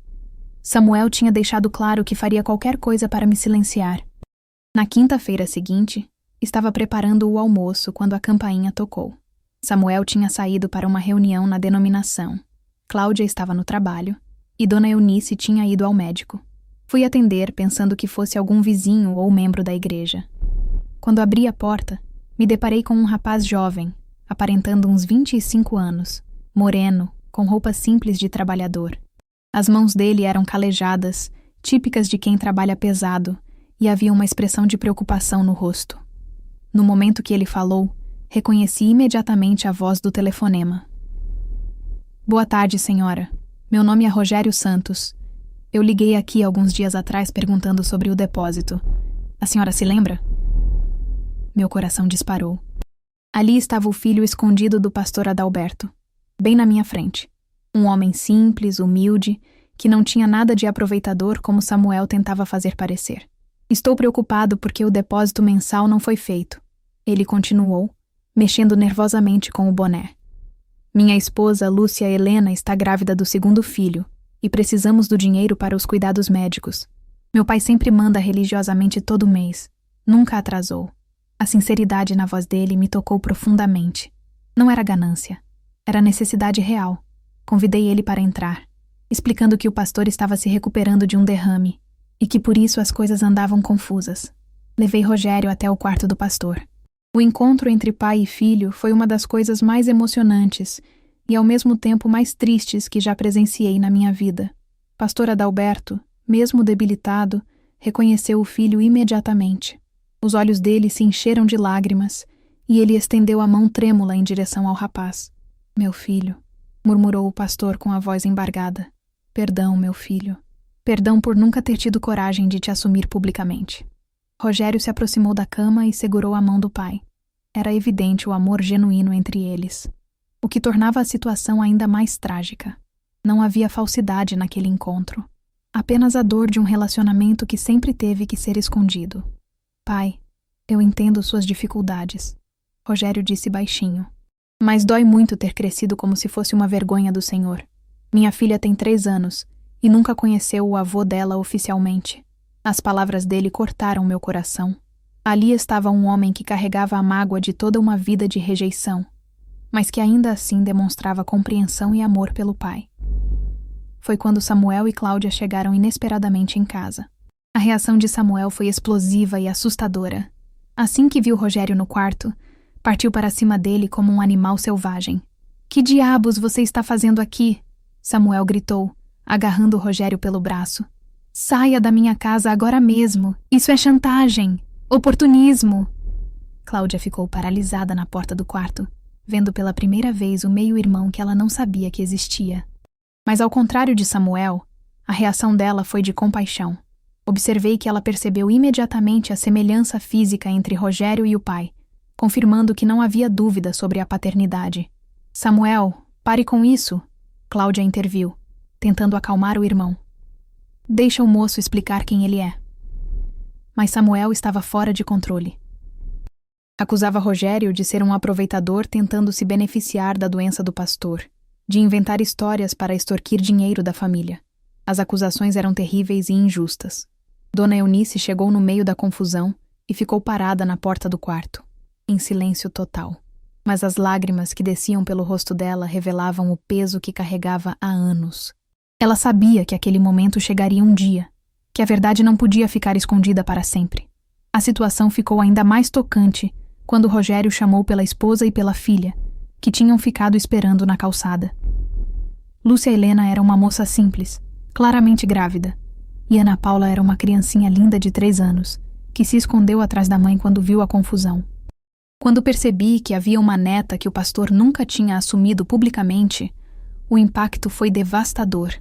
Samuel tinha deixado claro que faria qualquer coisa para me silenciar. Na quinta-feira seguinte, estava preparando o almoço quando a campainha tocou. Samuel tinha saído para uma reunião na denominação. Cláudia estava no trabalho, e Dona Eunice tinha ido ao médico. Fui atender pensando que fosse algum vizinho ou membro da igreja. Quando abri a porta, me deparei com um rapaz jovem, aparentando uns 25 anos, moreno, com roupas simples de trabalhador. As mãos dele eram calejadas, típicas de quem trabalha pesado, e havia uma expressão de preocupação no rosto. No momento que ele falou, reconheci imediatamente a voz do telefonema. Boa tarde, senhora. Meu nome é Rogério Santos. Eu liguei aqui alguns dias atrás perguntando sobre o depósito. A senhora se lembra? Meu coração disparou. Ali estava o filho escondido do pastor Adalberto, bem na minha frente. Um homem simples, humilde, que não tinha nada de aproveitador como Samuel tentava fazer parecer. Estou preocupado porque o depósito mensal não foi feito. Ele continuou, mexendo nervosamente com o boné. Minha esposa, Lúcia Helena, está grávida do segundo filho e precisamos do dinheiro para os cuidados médicos. Meu pai sempre manda religiosamente todo mês. Nunca atrasou. A sinceridade na voz dele me tocou profundamente. Não era ganância. Era necessidade real. Convidei ele para entrar, explicando que o pastor estava se recuperando de um derrame e que por isso as coisas andavam confusas. Levei Rogério até o quarto do pastor. O encontro entre pai e filho foi uma das coisas mais emocionantes e ao mesmo tempo mais tristes que já presenciei na minha vida. Pastor Adalberto, mesmo debilitado, reconheceu o filho imediatamente. Os olhos dele se encheram de lágrimas e ele estendeu a mão trêmula em direção ao rapaz. Meu filho, murmurou o pastor com a voz embargada. Perdão, meu filho. Perdão por nunca ter tido coragem de te assumir publicamente. Rogério se aproximou da cama e segurou a mão do pai. Era evidente o amor genuíno entre eles, o que tornava a situação ainda mais trágica. Não havia falsidade naquele encontro, apenas a dor de um relacionamento que sempre teve que ser escondido. Pai, eu entendo suas dificuldades, Rogério disse baixinho. Mas dói muito ter crescido como se fosse uma vergonha do Senhor. Minha filha tem 3 anos e nunca conheceu o avô dela oficialmente. As palavras dele cortaram meu coração. Ali estava um homem que carregava a mágoa de toda uma vida de rejeição, mas que ainda assim demonstrava compreensão e amor pelo pai. Foi quando Samuel e Cláudia chegaram inesperadamente em casa. A reação de Samuel foi explosiva e assustadora. Assim que viu Rogério no quarto, partiu para cima dele como um animal selvagem. — Que diabos você está fazendo aqui? Samuel gritou, agarrando Rogério pelo braço. — Saia da minha casa agora mesmo. Isso é chantagem. Oportunismo. Cláudia ficou paralisada na porta do quarto, vendo pela primeira vez o meio-irmão que ela não sabia que existia. Mas ao contrário de Samuel, a reação dela foi de compaixão. Observei que ela percebeu imediatamente a semelhança física entre Rogério e o pai, confirmando que não havia dúvida sobre a paternidade. — Samuel, pare com isso! Cláudia interviu, tentando acalmar o irmão. — Deixa o moço explicar quem ele é. Mas Samuel estava fora de controle. Acusava Rogério de ser um aproveitador tentando se beneficiar da doença do pastor, de inventar histórias para extorquir dinheiro da família. As acusações eram terríveis e injustas. Dona Eunice chegou no meio da confusão e ficou parada na porta do quarto, em silêncio total. Mas as lágrimas que desciam pelo rosto dela revelavam o peso que carregava há anos. Ela sabia que aquele momento chegaria um dia, que a verdade não podia ficar escondida para sempre. A situação ficou ainda mais tocante quando Rogério chamou pela esposa e pela filha, que tinham ficado esperando na calçada. Lúcia Helena era uma moça simples, claramente grávida, e Ana Paula era uma criancinha linda de 3 anos, que se escondeu atrás da mãe quando viu a confusão. Quando percebi que havia uma neta que o pastor nunca tinha assumido publicamente, o impacto foi devastador.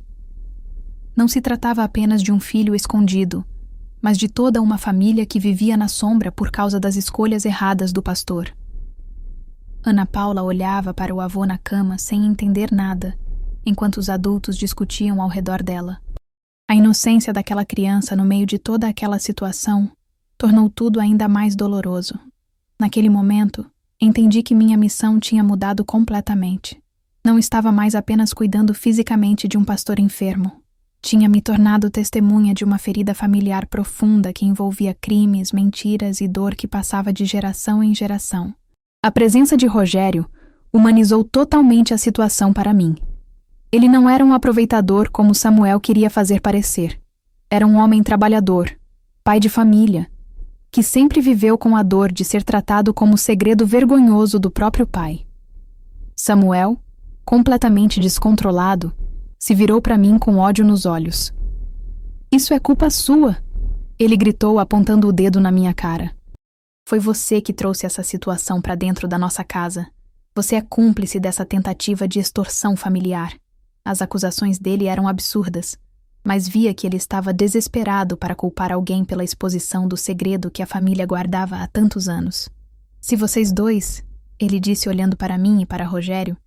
Não se tratava apenas de um filho escondido, mas de toda uma família que vivia na sombra por causa das escolhas erradas do pastor. Ana Paula olhava para o avô na cama sem entender nada, enquanto os adultos discutiam ao redor dela. A inocência daquela criança no meio de toda aquela situação tornou tudo ainda mais doloroso. Naquele momento, entendi que minha missão tinha mudado completamente. Não estava mais apenas cuidando fisicamente de um pastor enfermo. Tinha me tornado testemunha de uma ferida familiar profunda que envolvia crimes, mentiras e dor que passava de geração em geração. A presença de Rogério humanizou totalmente a situação para mim. Ele não era um aproveitador como Samuel queria fazer parecer. Era um homem trabalhador, pai de família, que sempre viveu com a dor de ser tratado como segredo vergonhoso do próprio pai. Samuel, completamente descontrolado, se virou para mim com ódio nos olhos. "Isso é culpa sua!" ele gritou apontando o dedo na minha cara. "Foi você que trouxe essa situação para dentro da nossa casa. Você é cúmplice dessa tentativa de extorsão familiar." As acusações dele eram absurdas, mas via que ele estava desesperado para culpar alguém pela exposição do segredo que a família guardava há tantos anos. "Se vocês dois," ele disse olhando para mim e para Rogério,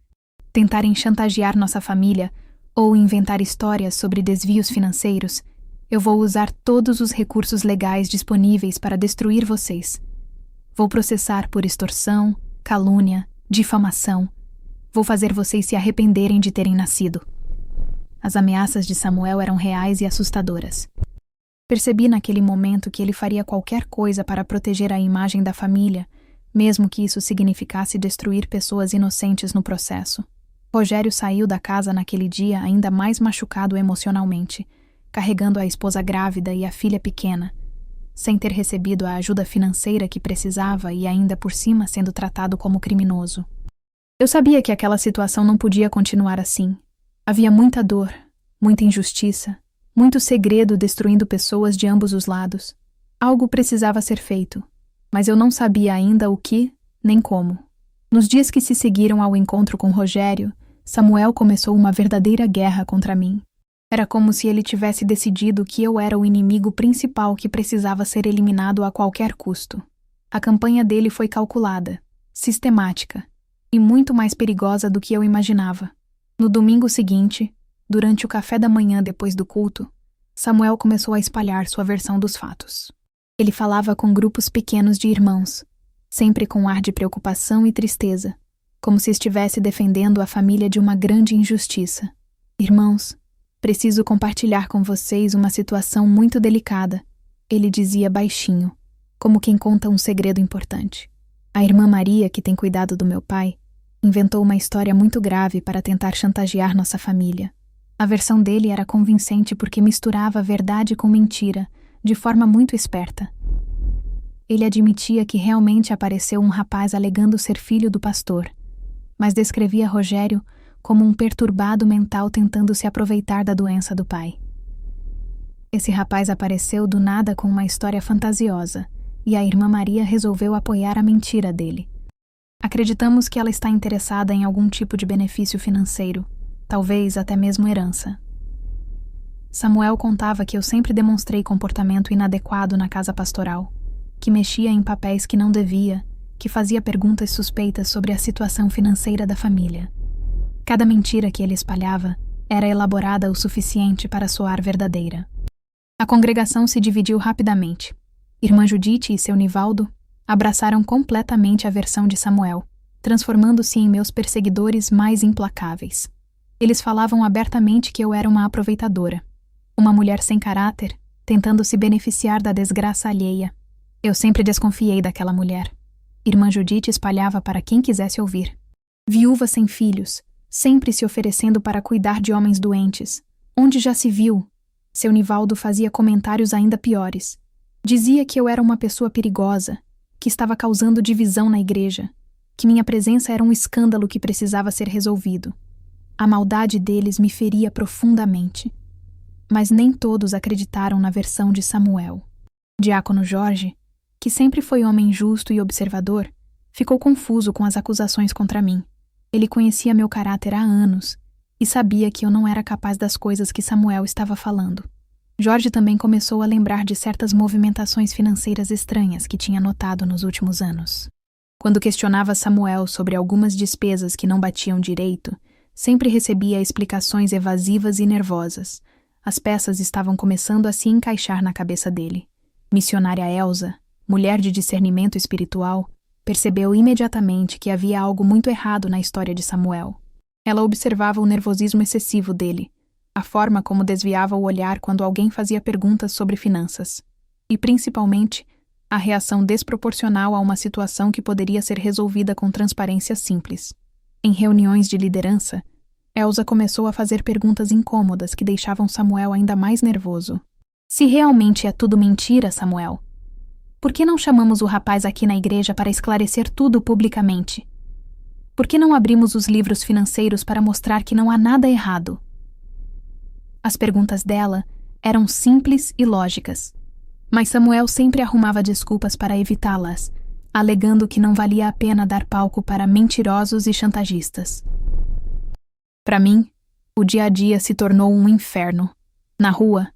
"tentarem chantagear nossa família ou inventar histórias sobre desvios financeiros, eu vou usar todos os recursos legais disponíveis para destruir vocês. Vou processar por extorsão, calúnia, difamação. Vou fazer vocês se arrependerem de terem nascido." As ameaças de Samuel eram reais e assustadoras. Percebi naquele momento que ele faria qualquer coisa para proteger a imagem da família, mesmo que isso significasse destruir pessoas inocentes no processo. Rogério saiu da casa naquele dia ainda mais machucado emocionalmente, carregando a esposa grávida e a filha pequena, sem ter recebido a ajuda financeira que precisava e ainda por cima sendo tratado como criminoso. Eu sabia que aquela situação não podia continuar assim. Havia muita dor, muita injustiça, muito segredo destruindo pessoas de ambos os lados. Algo precisava ser feito, mas eu não sabia ainda o que, nem como. Nos dias que se seguiram ao encontro com Rogério, Samuel começou uma verdadeira guerra contra mim. Era como se ele tivesse decidido que eu era o inimigo principal que precisava ser eliminado a qualquer custo. A campanha dele foi calculada, sistemática e muito mais perigosa do que eu imaginava. No domingo seguinte, durante o café da manhã depois do culto, Samuel começou a espalhar sua versão dos fatos. Ele falava com grupos pequenos de irmãos, sempre com ar de preocupação e tristeza, como se estivesse defendendo a família de uma grande injustiça. "Irmãos, preciso compartilhar com vocês uma situação muito delicada", ele dizia baixinho, como quem conta um segredo importante. "A irmã Maria, que tem cuidado do meu pai, inventou uma história muito grave para tentar chantagear nossa família. A versão dele era convincente porque misturava verdade com mentira, de forma muito esperta. Ele admitia que realmente apareceu um rapaz alegando ser filho do pastor, mas descrevia Rogério como um perturbado mental tentando se aproveitar da doença do pai. Esse rapaz apareceu do nada com uma história fantasiosa, e a irmã Maria resolveu apoiar a mentira dele. Acreditamos que ela está interessada em algum tipo de benefício financeiro, talvez até mesmo herança." Samuel contava que eu sempre demonstrei comportamento inadequado na casa pastoral, que mexia em papéis que não devia, que fazia perguntas suspeitas sobre a situação financeira da família. Cada mentira que ele espalhava era elaborada o suficiente para soar verdadeira. A congregação se dividiu rapidamente. Irmã Judite e seu Nivaldo abraçaram completamente a versão de Samuel, transformando-se em meus perseguidores mais implacáveis. Eles falavam abertamente que eu era uma aproveitadora, uma mulher sem caráter, tentando se beneficiar da desgraça alheia. Eu sempre desconfiei daquela mulher. Irmã Judite espalhava para quem quisesse ouvir. Viúva sem filhos, sempre se oferecendo para cuidar de homens doentes. Onde já se viu? Seu Nivaldo fazia comentários ainda piores. Dizia que eu era uma pessoa perigosa, que estava causando divisão na igreja, que minha presença era um escândalo que precisava ser resolvido. A maldade deles me feria profundamente. Mas nem todos acreditaram na versão de Samuel. Diácono Jorge, que sempre foi homem justo e observador, ficou confuso com as acusações contra mim. Ele conhecia meu caráter há anos e sabia que eu não era capaz das coisas que Samuel estava falando. Jorge também começou a lembrar de certas movimentações financeiras estranhas que tinha notado nos últimos anos. Quando questionava Samuel sobre algumas despesas que não batiam direito, sempre recebia explicações evasivas e nervosas. As peças estavam começando a se encaixar na cabeça dele. Missionária Elsa, mulher de discernimento espiritual, percebeu imediatamente que havia algo muito errado na história de Samuel. Ela observava o nervosismo excessivo dele, a forma como desviava o olhar quando alguém fazia perguntas sobre finanças, e principalmente a reação desproporcional a uma situação que poderia ser resolvida com transparência simples. Em reuniões de liderança, Elsa começou a fazer perguntas incômodas que deixavam Samuel ainda mais nervoso. Se realmente é tudo mentira, Samuel, por que não chamamos o rapaz aqui na igreja para esclarecer tudo publicamente? Por que não abrimos os livros financeiros para mostrar que não há nada errado? As perguntas dela eram simples e lógicas, mas Samuel sempre arrumava desculpas para evitá-las, alegando que não valia a pena dar palco para mentirosos e chantagistas. Para mim, o dia a dia se tornou um inferno. Na rua,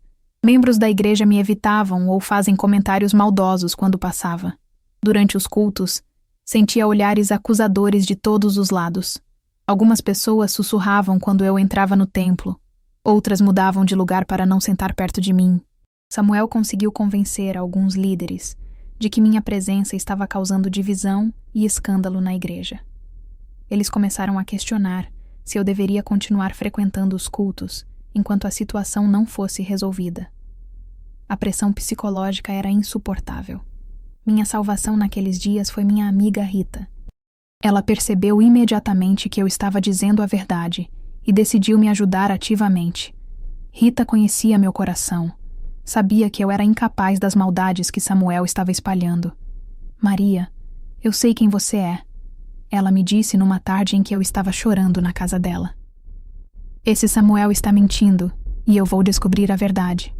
membros da igreja me evitavam ou fazem comentários maldosos quando passava. Durante os cultos, sentia olhares acusadores de todos os lados. Algumas pessoas sussurravam quando eu entrava no templo. Outras mudavam de lugar para não sentar perto de mim. Samuel conseguiu convencer alguns líderes de que minha presença estava causando divisão e escândalo na igreja. Eles começaram a questionar se eu deveria continuar frequentando os cultos enquanto a situação não fosse resolvida. A pressão psicológica era insuportável. Minha salvação naqueles dias foi minha amiga Rita. Ela percebeu imediatamente que eu estava dizendo a verdade e decidiu me ajudar ativamente. Rita conhecia meu coração. Sabia que eu era incapaz das maldades que Samuel estava espalhando. Maria, eu sei quem você é. Ela me disse numa tarde em que eu estava chorando na casa dela. Esse Samuel está mentindo e eu vou descobrir a verdade.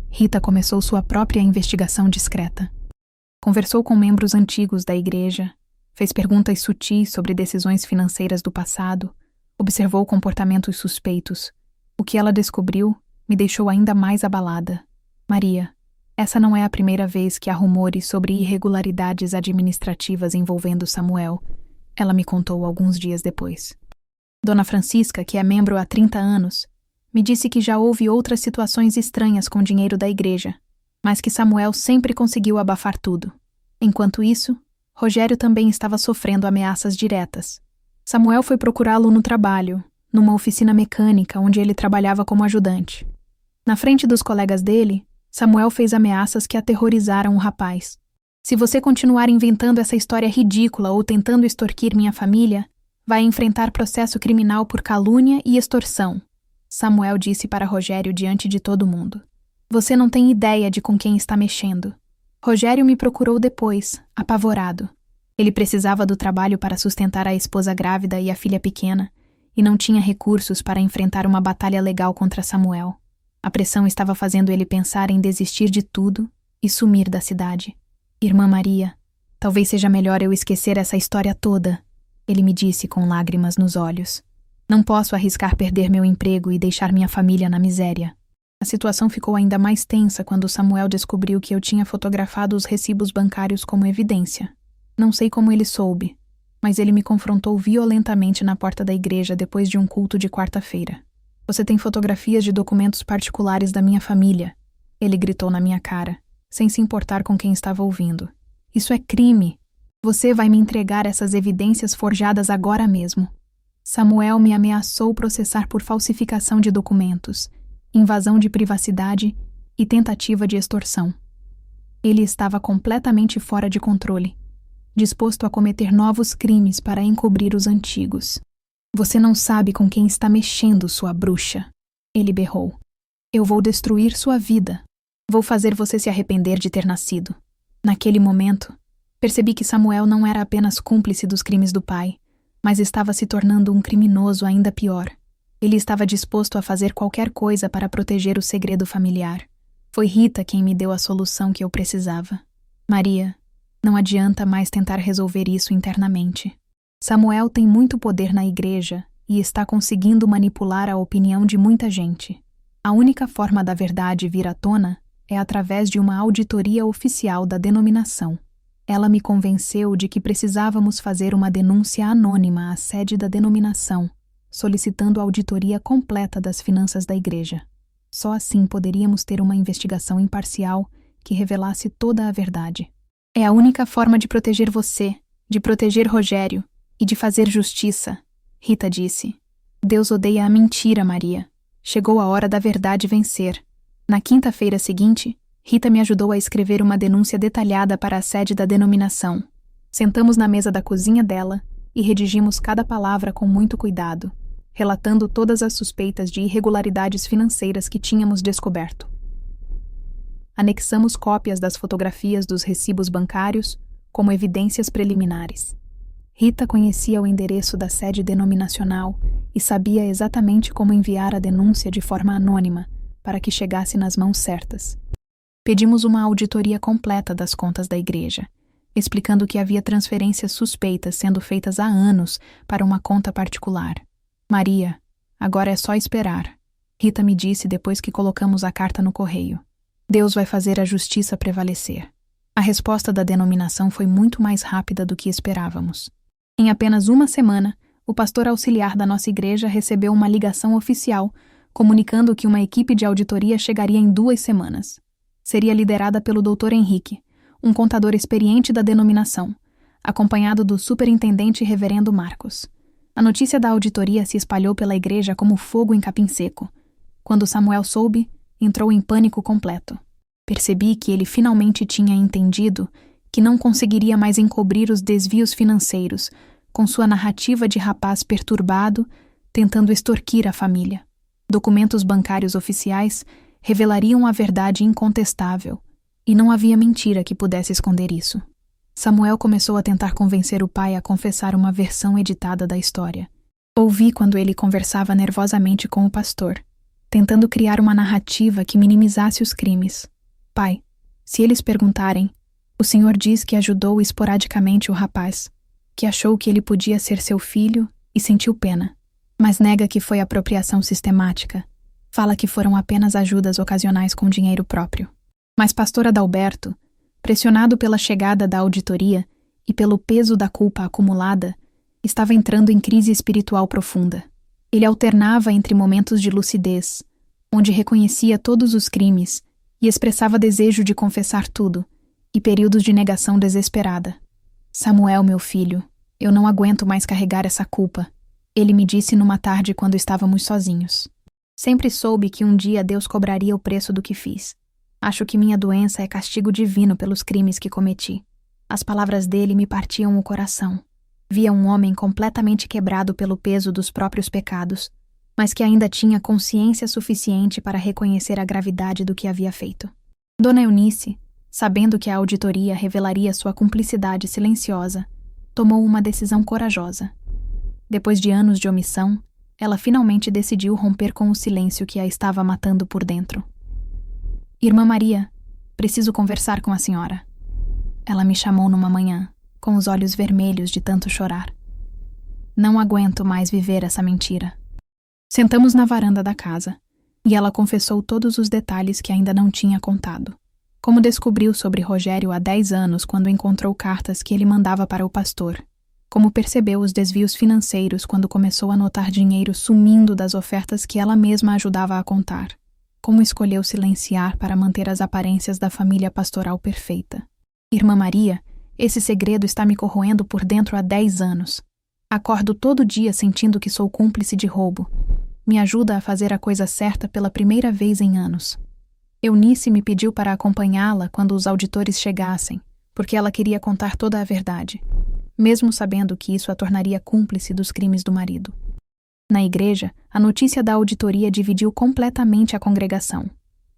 Rita começou sua própria investigação discreta. Conversou com membros antigos da igreja, fez perguntas sutis sobre decisões financeiras do passado, observou comportamentos suspeitos. O que ela descobriu me deixou ainda mais abalada. Maria, essa não é a primeira vez que há rumores sobre irregularidades administrativas envolvendo Samuel. Ela me contou alguns dias depois. Dona Francisca, que é membro há 30 anos, me disse que já houve outras situações estranhas com dinheiro da igreja, mas que Samuel sempre conseguiu abafar tudo. Enquanto isso, Rogério também estava sofrendo ameaças diretas. Samuel foi procurá-lo no trabalho, numa oficina mecânica onde ele trabalhava como ajudante. Na frente dos colegas dele, Samuel fez ameaças que aterrorizaram o rapaz. Se você continuar inventando essa história ridícula ou tentando extorquir minha família, vai enfrentar processo criminal por calúnia e extorsão, Samuel disse para Rogério diante de todo mundo. Você não tem ideia de com quem está mexendo. Rogério me procurou depois, apavorado. Ele precisava do trabalho para sustentar a esposa grávida e a filha pequena, e não tinha recursos para enfrentar uma batalha legal contra Samuel. A pressão estava fazendo ele pensar em desistir de tudo e sumir da cidade. Irmã Maria, talvez seja melhor eu esquecer essa história toda, ele me disse com lágrimas nos olhos. Não posso arriscar perder meu emprego e deixar minha família na miséria. A situação ficou ainda mais tensa quando Samuel descobriu que eu tinha fotografado os recibos bancários como evidência. Não sei como ele soube, mas ele me confrontou violentamente na porta da igreja depois de um culto de quarta-feira. Você tem fotografias de documentos particulares da minha família, ele gritou na minha cara, sem se importar com quem estava ouvindo. Isso é crime. Você vai me entregar essas evidências forjadas agora mesmo. Samuel me ameaçou processar por falsificação de documentos, invasão de privacidade e tentativa de extorsão. Ele estava completamente fora de controle, disposto a cometer novos crimes para encobrir os antigos. Você não sabe com quem está mexendo, sua bruxa, ele berrou. Eu vou destruir sua vida. Vou fazer você se arrepender de ter nascido. Naquele momento, percebi que Samuel não era apenas cúmplice dos crimes do pai, mas estava se tornando um criminoso ainda pior. Ele estava disposto a fazer qualquer coisa para proteger o segredo familiar. Foi Rita quem me deu a solução que eu precisava. Maria, não adianta mais tentar resolver isso internamente. Samuel tem muito poder na igreja e está conseguindo manipular a opinião de muita gente. A única forma da verdade vir à tona é através de uma auditoria oficial da denominação. Ela me convenceu de que precisávamos fazer uma denúncia anônima à sede da denominação, solicitando a auditoria completa das finanças da igreja. Só assim poderíamos ter uma investigação imparcial que revelasse toda a verdade. É a única forma de proteger você, de proteger Rogério e de fazer justiça, Rita disse. Deus odeia a mentira, Maria. Chegou a hora da verdade vencer. Na quinta-feira seguinte, Rita me ajudou a escrever uma denúncia detalhada para a sede da denominação. Sentamos na mesa da cozinha dela e redigimos cada palavra com muito cuidado, relatando todas as suspeitas de irregularidades financeiras que tínhamos descoberto. Anexamos cópias das fotografias dos recibos bancários como evidências preliminares. Rita conhecia o endereço da sede denominacional e sabia exatamente como enviar a denúncia de forma anônima para que chegasse nas mãos certas. Pedimos uma auditoria completa das contas da igreja, explicando que havia transferências suspeitas sendo feitas há anos para uma conta particular. Maria, agora é só esperar, Rita me disse depois que colocamos a carta no correio. Deus vai fazer a justiça prevalecer. A resposta da denominação foi muito mais rápida do que esperávamos. Em apenas uma semana, o pastor auxiliar da nossa igreja recebeu uma ligação oficial comunicando que uma equipe de auditoria chegaria em 2 semanas. Seria liderada pelo Dr. Henrique, um contador experiente da denominação, acompanhado do superintendente reverendo Marcos. A notícia da auditoria se espalhou pela igreja como fogo em capim seco. Quando Samuel soube, entrou em pânico completo. Percebi que ele finalmente tinha entendido que não conseguiria mais encobrir os desvios financeiros com sua narrativa de rapaz perturbado, tentando extorquir a família. Documentos bancários oficiais revelariam a verdade incontestável, e não havia mentira que pudesse esconder isso. Samuel começou a tentar convencer o pai a confessar uma versão editada da história. Ouvi quando ele conversava nervosamente com o pastor, tentando criar uma narrativa que minimizasse os crimes. Pai, se eles perguntarem, o senhor diz que ajudou esporadicamente o rapaz, que achou que ele podia ser seu filho e sentiu pena, mas nega que foi apropriação sistemática. Fala que foram apenas ajudas ocasionais com dinheiro próprio. Mas pastor Adalberto, pressionado pela chegada da auditoria e pelo peso da culpa acumulada, estava entrando em crise espiritual profunda. Ele alternava entre momentos de lucidez, onde reconhecia todos os crimes e expressava desejo de confessar tudo, e períodos de negação desesperada. Samuel, meu filho, eu não aguento mais carregar essa culpa, ele me disse numa tarde quando estávamos sozinhos. Sempre soube que um dia Deus cobraria o preço do que fiz. Acho que minha doença é castigo divino pelos crimes que cometi. As palavras dele me partiam o coração. Via um homem completamente quebrado pelo peso dos próprios pecados, mas que ainda tinha consciência suficiente para reconhecer a gravidade do que havia feito. Dona Eunice, sabendo que a auditoria revelaria sua cumplicidade silenciosa, tomou uma decisão corajosa. Depois de anos de omissão, ela finalmente decidiu romper com o silêncio que a estava matando por dentro. Irmã Maria, preciso conversar com a senhora. Ela me chamou numa manhã, com os olhos vermelhos de tanto chorar. Não aguento mais viver essa mentira. Sentamos na varanda da casa, e ela confessou todos os detalhes que ainda não tinha contado. Como descobriu sobre Rogério há 10 anos quando encontrou cartas que ele mandava para o pastor. Como percebeu os desvios financeiros quando começou a notar dinheiro sumindo das ofertas que ela mesma ajudava a contar. Como escolheu silenciar para manter as aparências da família pastoral perfeita. Irmã Maria, esse segredo está me corroendo por dentro há 10 anos. Acordo todo dia sentindo que sou cúmplice de roubo. Me ajuda a fazer a coisa certa pela primeira vez em anos. Eunice me pediu para acompanhá-la quando os auditores chegassem, porque ela queria contar toda a verdade, mesmo sabendo que isso a tornaria cúmplice dos crimes do marido. Na igreja, a notícia da auditoria dividiu completamente a congregação.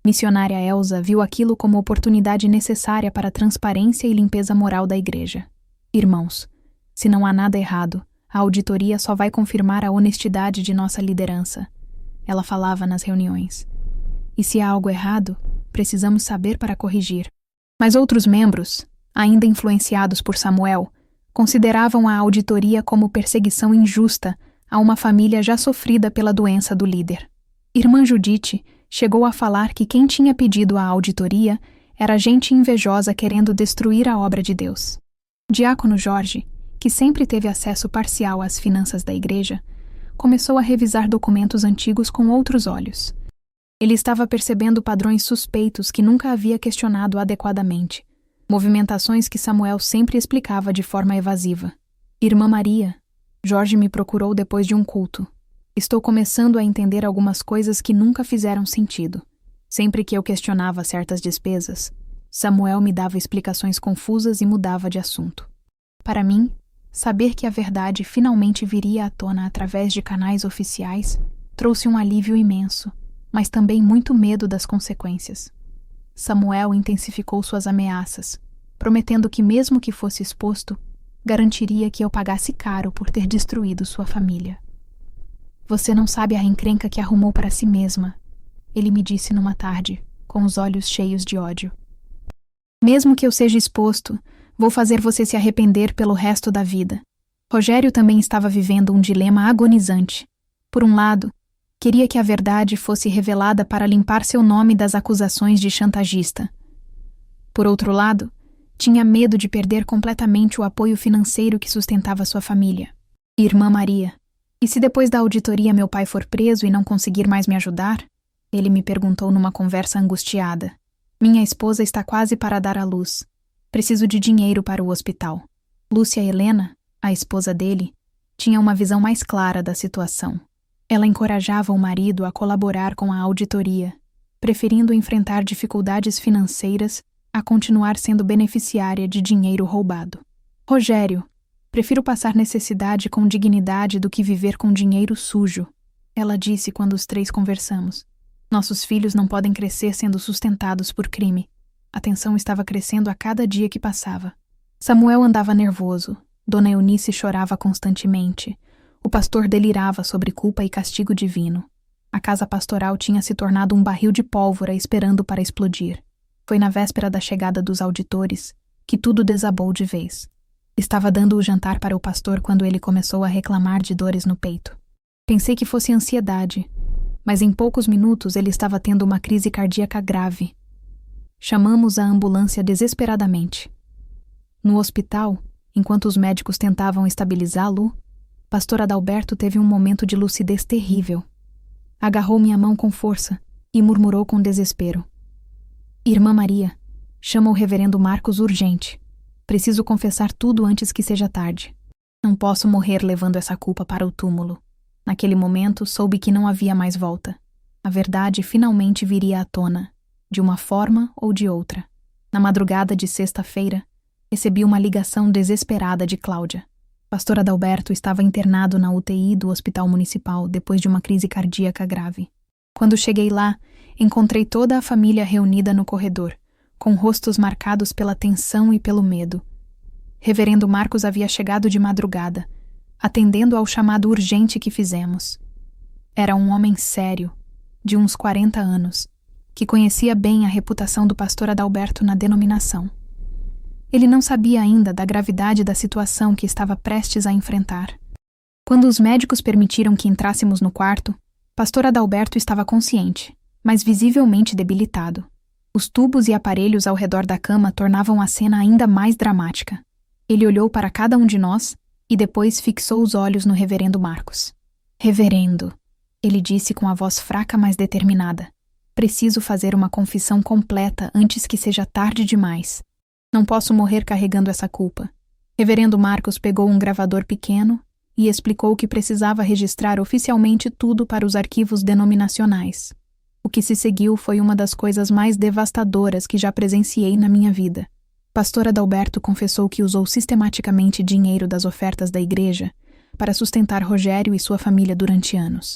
Missionária Elsa viu aquilo como oportunidade necessária para a transparência e limpeza moral da igreja. Irmãos, se não há nada errado, a auditoria só vai confirmar a honestidade de nossa liderança. Ela falava nas reuniões. E se há algo errado, precisamos saber para corrigir. Mas outros membros, ainda influenciados por Samuel, consideravam a auditoria como perseguição injusta a uma família já sofrida pela doença do líder. Irmã Judite, chegou a falar que quem tinha pedido a auditoria era gente invejosa querendo destruir a obra de Deus. Diácono Jorge, que sempre teve acesso parcial às finanças da igreja, começou a revisar documentos antigos com outros olhos. Ele estava percebendo padrões suspeitos que nunca havia questionado adequadamente, movimentações que Samuel sempre explicava de forma evasiva. Irmã Maria, Jorge me procurou depois de um culto. Estou começando a entender algumas coisas que nunca fizeram sentido. Sempre que eu questionava certas despesas, Samuel me dava explicações confusas e mudava de assunto. Para mim, saber que a verdade finalmente viria à tona através de canais oficiais trouxe um alívio imenso, mas também muito medo das consequências. Samuel intensificou suas ameaças, prometendo que mesmo que fosse exposto, garantiria que eu pagasse caro por ter destruído sua família. Você não sabe a encrenca que arrumou para si mesma, ele me disse numa tarde, com os olhos cheios de ódio. Mesmo que eu seja exposto, vou fazer você se arrepender pelo resto da vida. Rogério também estava vivendo um dilema agonizante. Por um lado, queria que a verdade fosse revelada para limpar seu nome das acusações de chantagista. Por outro lado, tinha medo de perder completamente o apoio financeiro que sustentava sua família. Irmã Maria, e se depois da auditoria meu pai for preso e não conseguir mais me ajudar? Ele me perguntou numa conversa angustiada. Minha esposa está quase para dar à luz. Preciso de dinheiro para o hospital. Lúcia Helena, a esposa dele, tinha uma visão mais clara da situação. Ela encorajava o marido a colaborar com a auditoria, preferindo enfrentar dificuldades financeiras a continuar sendo beneficiária de dinheiro roubado. Rogério, prefiro passar necessidade com dignidade do que viver com dinheiro sujo, ela disse quando os três conversamos. Nossos filhos não podem crescer sendo sustentados por crime. A tensão estava crescendo a cada dia que passava. Samuel andava nervoso. Dona Eunice chorava constantemente. O pastor delirava sobre culpa e castigo divino. A casa pastoral tinha se tornado um barril de pólvora esperando para explodir. Foi na véspera da chegada dos auditores que tudo desabou de vez. Estava dando o jantar para o pastor quando ele começou a reclamar de dores no peito. Pensei que fosse ansiedade, mas em poucos minutos ele estava tendo uma crise cardíaca grave. Chamamos a ambulância desesperadamente. No hospital, enquanto os médicos tentavam estabilizá-lo, pastor Adalberto teve um momento de lucidez terrível. Agarrou minha mão com força e murmurou com desespero. Irmã Maria, chama o reverendo Marcos urgente. Preciso confessar tudo antes que seja tarde. Não posso morrer levando essa culpa para o túmulo. Naquele momento, soube que não havia mais volta. A verdade finalmente viria à tona, de uma forma ou de outra. Na madrugada de sexta-feira, recebi uma ligação desesperada de Cláudia. Pastor Adalberto estava internado na UTI do Hospital Municipal depois de uma crise cardíaca grave. Quando cheguei lá, encontrei toda a família reunida no corredor, com rostos marcados pela tensão e pelo medo. Reverendo Marcos havia chegado de madrugada, atendendo ao chamado urgente que fizemos. Era um homem sério, de uns 40 anos, que conhecia bem a reputação do pastor Adalberto na denominação. Ele não sabia ainda da gravidade da situação que estava prestes a enfrentar. Quando os médicos permitiram que entrássemos no quarto, pastor Adalberto estava consciente, mas visivelmente debilitado. Os tubos e aparelhos ao redor da cama tornavam a cena ainda mais dramática. Ele olhou para cada um de nós e depois fixou os olhos no reverendo Marcos. Reverendo, ele disse com a voz fraca mas determinada. Preciso fazer uma confissão completa antes que seja tarde demais. Não posso morrer carregando essa culpa. Reverendo Marcos pegou um gravador pequeno e explicou que precisava registrar oficialmente tudo para os arquivos denominacionais. O que se seguiu foi uma das coisas mais devastadoras que já presenciei na minha vida. Pastor Adalberto confessou que usou sistematicamente dinheiro das ofertas da igreja para sustentar Rogério e sua família durante anos.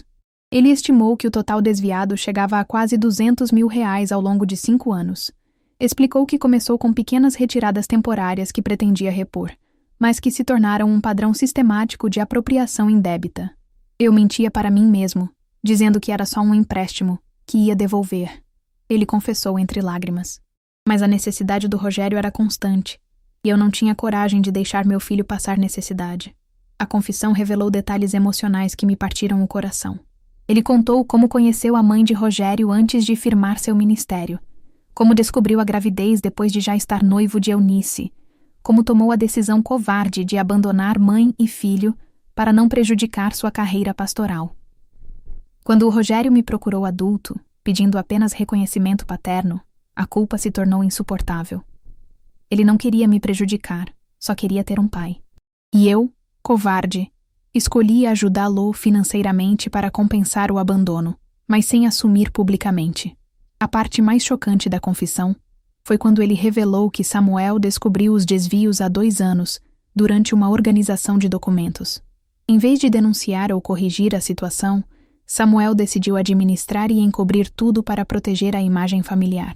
Ele estimou que o total desviado chegava a quase R$200 mil ao longo de 5 anos. Explicou que começou com pequenas retiradas temporárias que pretendia repor, mas que se tornaram um padrão sistemático de apropriação indébita. Eu mentia para mim mesmo, dizendo que era só um empréstimo, que ia devolver. Ele confessou entre lágrimas. Mas a necessidade do Rogério era constante, e eu não tinha coragem de deixar meu filho passar necessidade. A confissão revelou detalhes emocionais que me partiram o coração. Ele contou como conheceu a mãe de Rogério antes de firmar seu ministério, como descobriu a gravidez depois de já estar noivo de Eunice, como tomou a decisão covarde de abandonar mãe e filho para não prejudicar sua carreira pastoral. Quando o Rogério me procurou adulto, pedindo apenas reconhecimento paterno, a culpa se tornou insuportável. Ele não queria me prejudicar, só queria ter um pai. E eu, covarde, escolhi ajudá-lo financeiramente para compensar o abandono, mas sem assumir publicamente. A parte mais chocante da confissão foi quando ele revelou que Samuel descobriu os desvios há 2 anos, durante uma organização de documentos. Em vez de denunciar ou corrigir a situação, Samuel decidiu administrar e encobrir tudo para proteger a imagem familiar.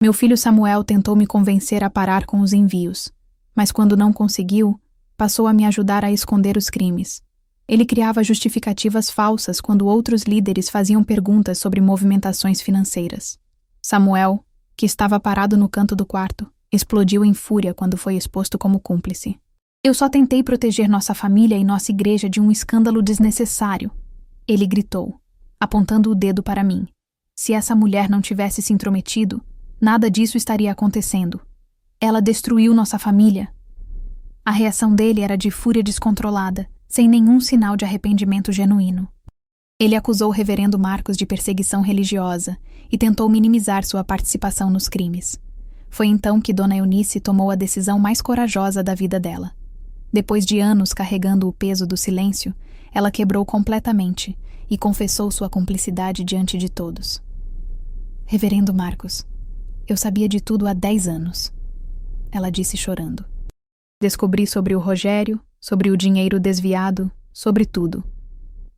Meu filho Samuel tentou me convencer a parar com os envios, mas quando não conseguiu, passou a me ajudar a esconder os crimes. Ele criava justificativas falsas quando outros líderes faziam perguntas sobre movimentações financeiras. Samuel, que estava parado no canto do quarto, explodiu em fúria quando foi exposto como cúmplice. Eu só tentei proteger nossa família e nossa igreja de um escândalo desnecessário. Ele gritou, apontando o dedo para mim. Se essa mulher não tivesse se intrometido, nada disso estaria acontecendo. Ela destruiu nossa família. A reação dele era de fúria descontrolada, sem nenhum sinal de arrependimento genuíno. Ele acusou o reverendo Marcos de perseguição religiosa e tentou minimizar sua participação nos crimes. Foi então que Dona Eunice tomou a decisão mais corajosa da vida dela. Depois de anos carregando o peso do silêncio, ela quebrou completamente e confessou sua cumplicidade diante de todos. Reverendo Marcos, eu sabia de tudo há 10 anos, ela disse chorando. Descobri sobre o Rogério, sobre o dinheiro desviado, sobre tudo.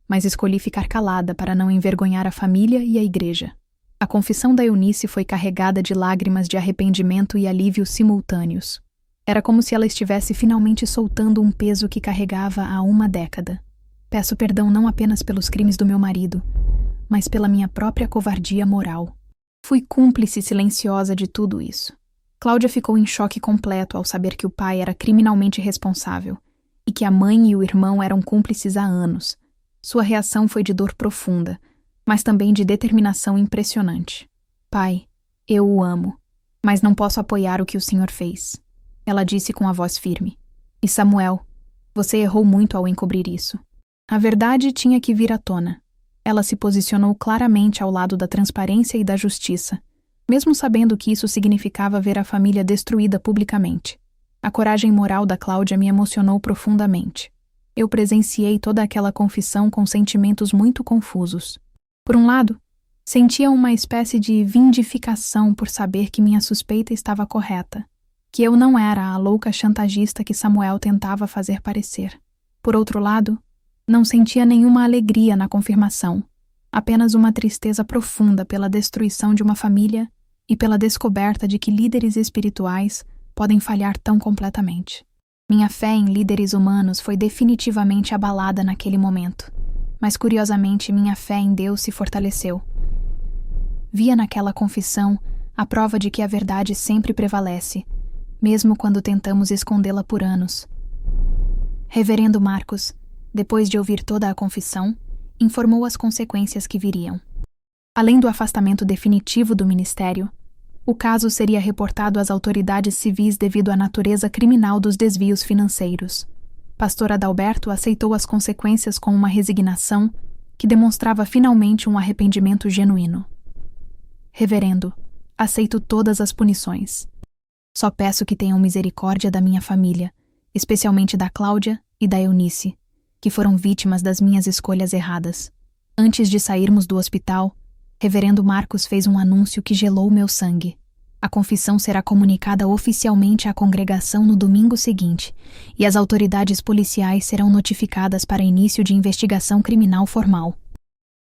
Mas escolhi ficar calada para não envergonhar a família e a igreja. A confissão da Eunice foi carregada de lágrimas de arrependimento e alívio simultâneos. Era como se ela estivesse finalmente soltando um peso que carregava há 1 década. Peço perdão não apenas pelos crimes do meu marido, mas pela minha própria covardia moral. Fui cúmplice silenciosa de tudo isso. Cláudia ficou em choque completo ao saber que o pai era criminalmente responsável e que a mãe e o irmão eram cúmplices há anos. Sua reação foi de dor profunda, mas também de determinação impressionante. Pai, eu o amo, mas não posso apoiar o que o senhor fez, ela disse com a voz firme. E Samuel, você errou muito ao encobrir isso. A verdade tinha que vir à tona. Ela se posicionou claramente ao lado da transparência e da justiça, mesmo sabendo que isso significava ver a família destruída publicamente. A coragem moral da Cláudia me emocionou profundamente. Eu presenciei toda aquela confissão com sentimentos muito confusos. Por um lado, sentia uma espécie de vindicação por saber que minha suspeita estava correta, que eu não era a louca chantagista que Samuel tentava fazer parecer. Por outro lado, não sentia nenhuma alegria na confirmação, apenas uma tristeza profunda pela destruição de uma família e pela descoberta de que líderes espirituais podem falhar tão completamente. Minha fé em líderes humanos foi definitivamente abalada naquele momento, mas curiosamente minha fé em Deus se fortaleceu. Via naquela confissão a prova de que a verdade sempre prevalece, mesmo quando tentamos escondê-la por anos. Reverendo Marcos, depois de ouvir toda a confissão, informou as consequências que viriam. Além do afastamento definitivo do ministério, o caso seria reportado às autoridades civis devido à natureza criminal dos desvios financeiros. Pastor Adalberto aceitou as consequências com uma resignação que demonstrava finalmente um arrependimento genuíno. Reverendo, aceito todas as punições. Só peço que tenham misericórdia da minha família, especialmente da Cláudia e da Eunice, que foram vítimas das minhas escolhas erradas. Antes de sairmos do hospital, Reverendo Marcos fez um anúncio que gelou meu sangue. A confissão será comunicada oficialmente à congregação no domingo seguinte, e as autoridades policiais serão notificadas para início de investigação criminal formal.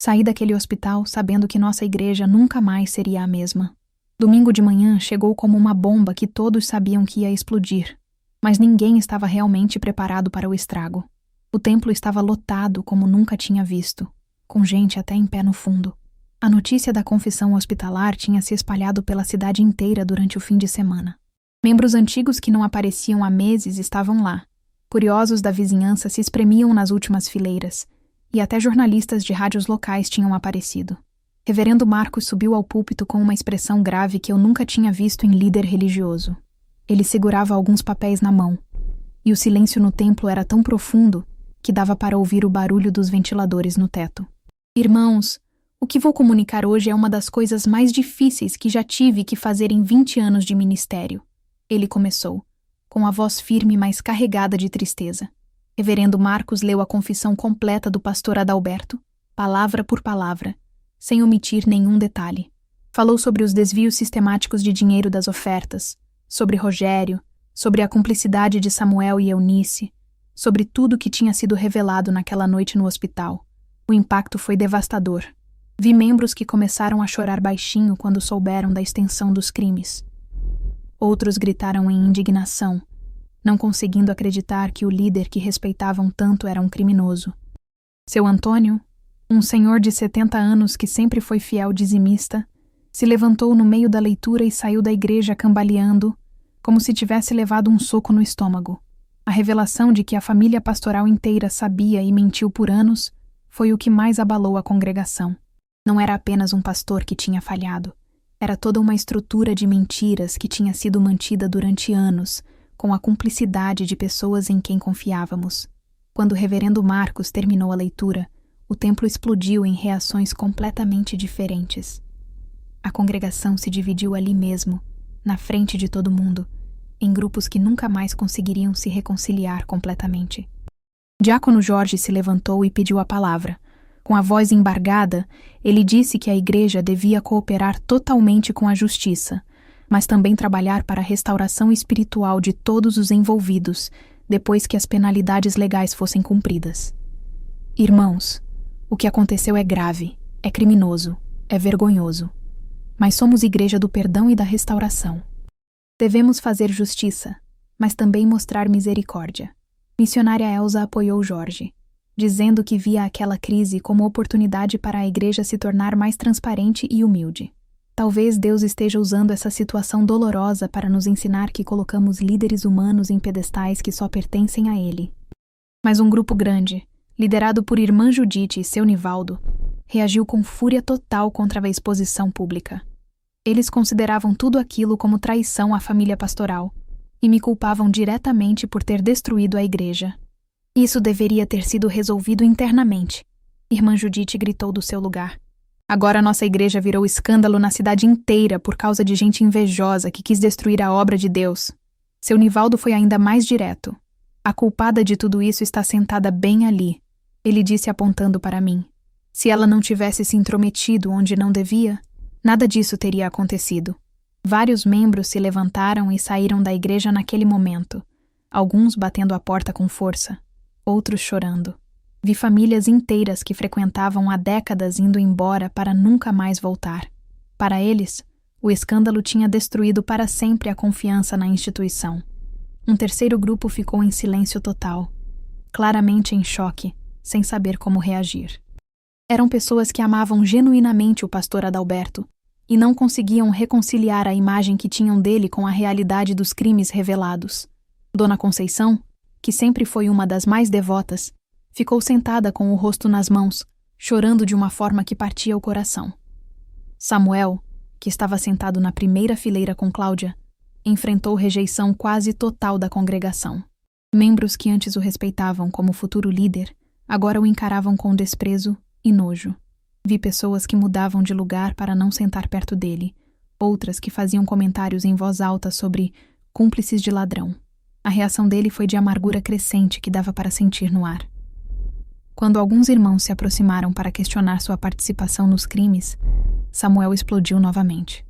Saí daquele hospital sabendo que nossa igreja nunca mais seria a mesma. Domingo de manhã chegou como uma bomba que todos sabiam que ia explodir, mas ninguém estava realmente preparado para o estrago. O templo estava lotado como nunca tinha visto, com gente até em pé no fundo. A notícia da confissão hospitalar tinha se espalhado pela cidade inteira durante o fim de semana. Membros antigos que não apareciam há meses estavam lá. Curiosos da vizinhança se espremiam nas últimas fileiras, e até jornalistas de rádios locais tinham aparecido. Reverendo Marcos subiu ao púlpito com uma expressão grave que eu nunca tinha visto em líder religioso. Ele segurava alguns papéis na mão, e o silêncio no templo era tão profundo que dava para ouvir o barulho dos ventiladores no teto. Irmãos, o que vou comunicar hoje é uma das coisas mais difíceis que já tive que fazer em 20 anos de ministério. Ele começou, com a voz firme mas carregada de tristeza. Reverendo Marcos leu a confissão completa do pastor Adalberto, palavra por palavra, sem omitir nenhum detalhe. Falou sobre os desvios sistemáticos de dinheiro das ofertas, sobre Rogério, sobre a cumplicidade de Samuel e Eunice, sobre tudo que tinha sido revelado naquela noite no hospital. O impacto foi devastador. Vi membros que começaram a chorar baixinho quando souberam da extensão dos crimes. Outros gritaram em indignação, não conseguindo acreditar que o líder que respeitavam tanto era um criminoso. Seu Antônio, um senhor de 70 anos que sempre foi fiel dizimista, se levantou no meio da leitura e saiu da igreja cambaleando, como se tivesse levado um soco no estômago. A revelação de que a família pastoral inteira sabia e mentiu por anos foi o que mais abalou a congregação. Não era apenas um pastor que tinha falhado. Era toda uma estrutura de mentiras que tinha sido mantida durante anos, com a cumplicidade de pessoas em quem confiávamos. Quando o reverendo Marcos terminou a leitura, o templo explodiu em reações completamente diferentes. A congregação se dividiu ali mesmo, na frente de todo mundo, em grupos que nunca mais conseguiriam se reconciliar completamente. Diácono Jorge se levantou e pediu a palavra. Com a voz embargada, ele disse que a igreja devia cooperar totalmente com a justiça, mas também trabalhar para a restauração espiritual de todos os envolvidos, depois que as penalidades legais fossem cumpridas. Irmãos, o que aconteceu é grave, é criminoso, é vergonhoso. Mas somos igreja do perdão e da restauração. Devemos fazer justiça, mas também mostrar misericórdia. Missionária Elza apoiou Jorge, dizendo que via aquela crise como oportunidade para a igreja se tornar mais transparente e humilde. Talvez Deus esteja usando essa situação dolorosa para nos ensinar que colocamos líderes humanos em pedestais que só pertencem a Ele. Mas um grupo grande, liderado por irmã Judite e seu Nivaldo, reagiu com fúria total contra a exposição pública. Eles consideravam tudo aquilo como traição à família pastoral e me culpavam diretamente por ter destruído a igreja. Isso deveria ter sido resolvido internamente, irmã Judite gritou do seu lugar. Agora nossa igreja virou escândalo na cidade inteira por causa de gente invejosa que quis destruir a obra de Deus. Seu Nivaldo foi ainda mais direto. A culpada de tudo isso está sentada bem ali, ele disse apontando para mim. Se ela não tivesse se intrometido onde não devia, nada disso teria acontecido. Vários membros se levantaram e saíram da igreja naquele momento, alguns batendo a porta com força, outros chorando. Vi famílias inteiras que frequentavam há décadas indo embora para nunca mais voltar. Para eles, o escândalo tinha destruído para sempre a confiança na instituição. Um terceiro grupo ficou em silêncio total, claramente em choque, sem saber como reagir. Eram pessoas que amavam genuinamente o pastor Adalberto e não conseguiam reconciliar a imagem que tinham dele com a realidade dos crimes revelados. Dona Conceição, que sempre foi uma das mais devotas, ficou sentada com o rosto nas mãos, chorando de uma forma que partia o coração. Samuel, que estava sentado na primeira fileira com Cláudia, enfrentou rejeição quase total da congregação. Membros que antes o respeitavam como futuro líder, agora o encaravam com desprezo e nojo. Vi pessoas que mudavam de lugar para não sentar perto dele, outras que faziam comentários em voz alta sobre cúmplices de ladrão. A reação dele foi de amargura crescente que dava para sentir no ar. Quando alguns irmãos se aproximaram para questionar sua participação nos crimes, Samuel explodiu novamente.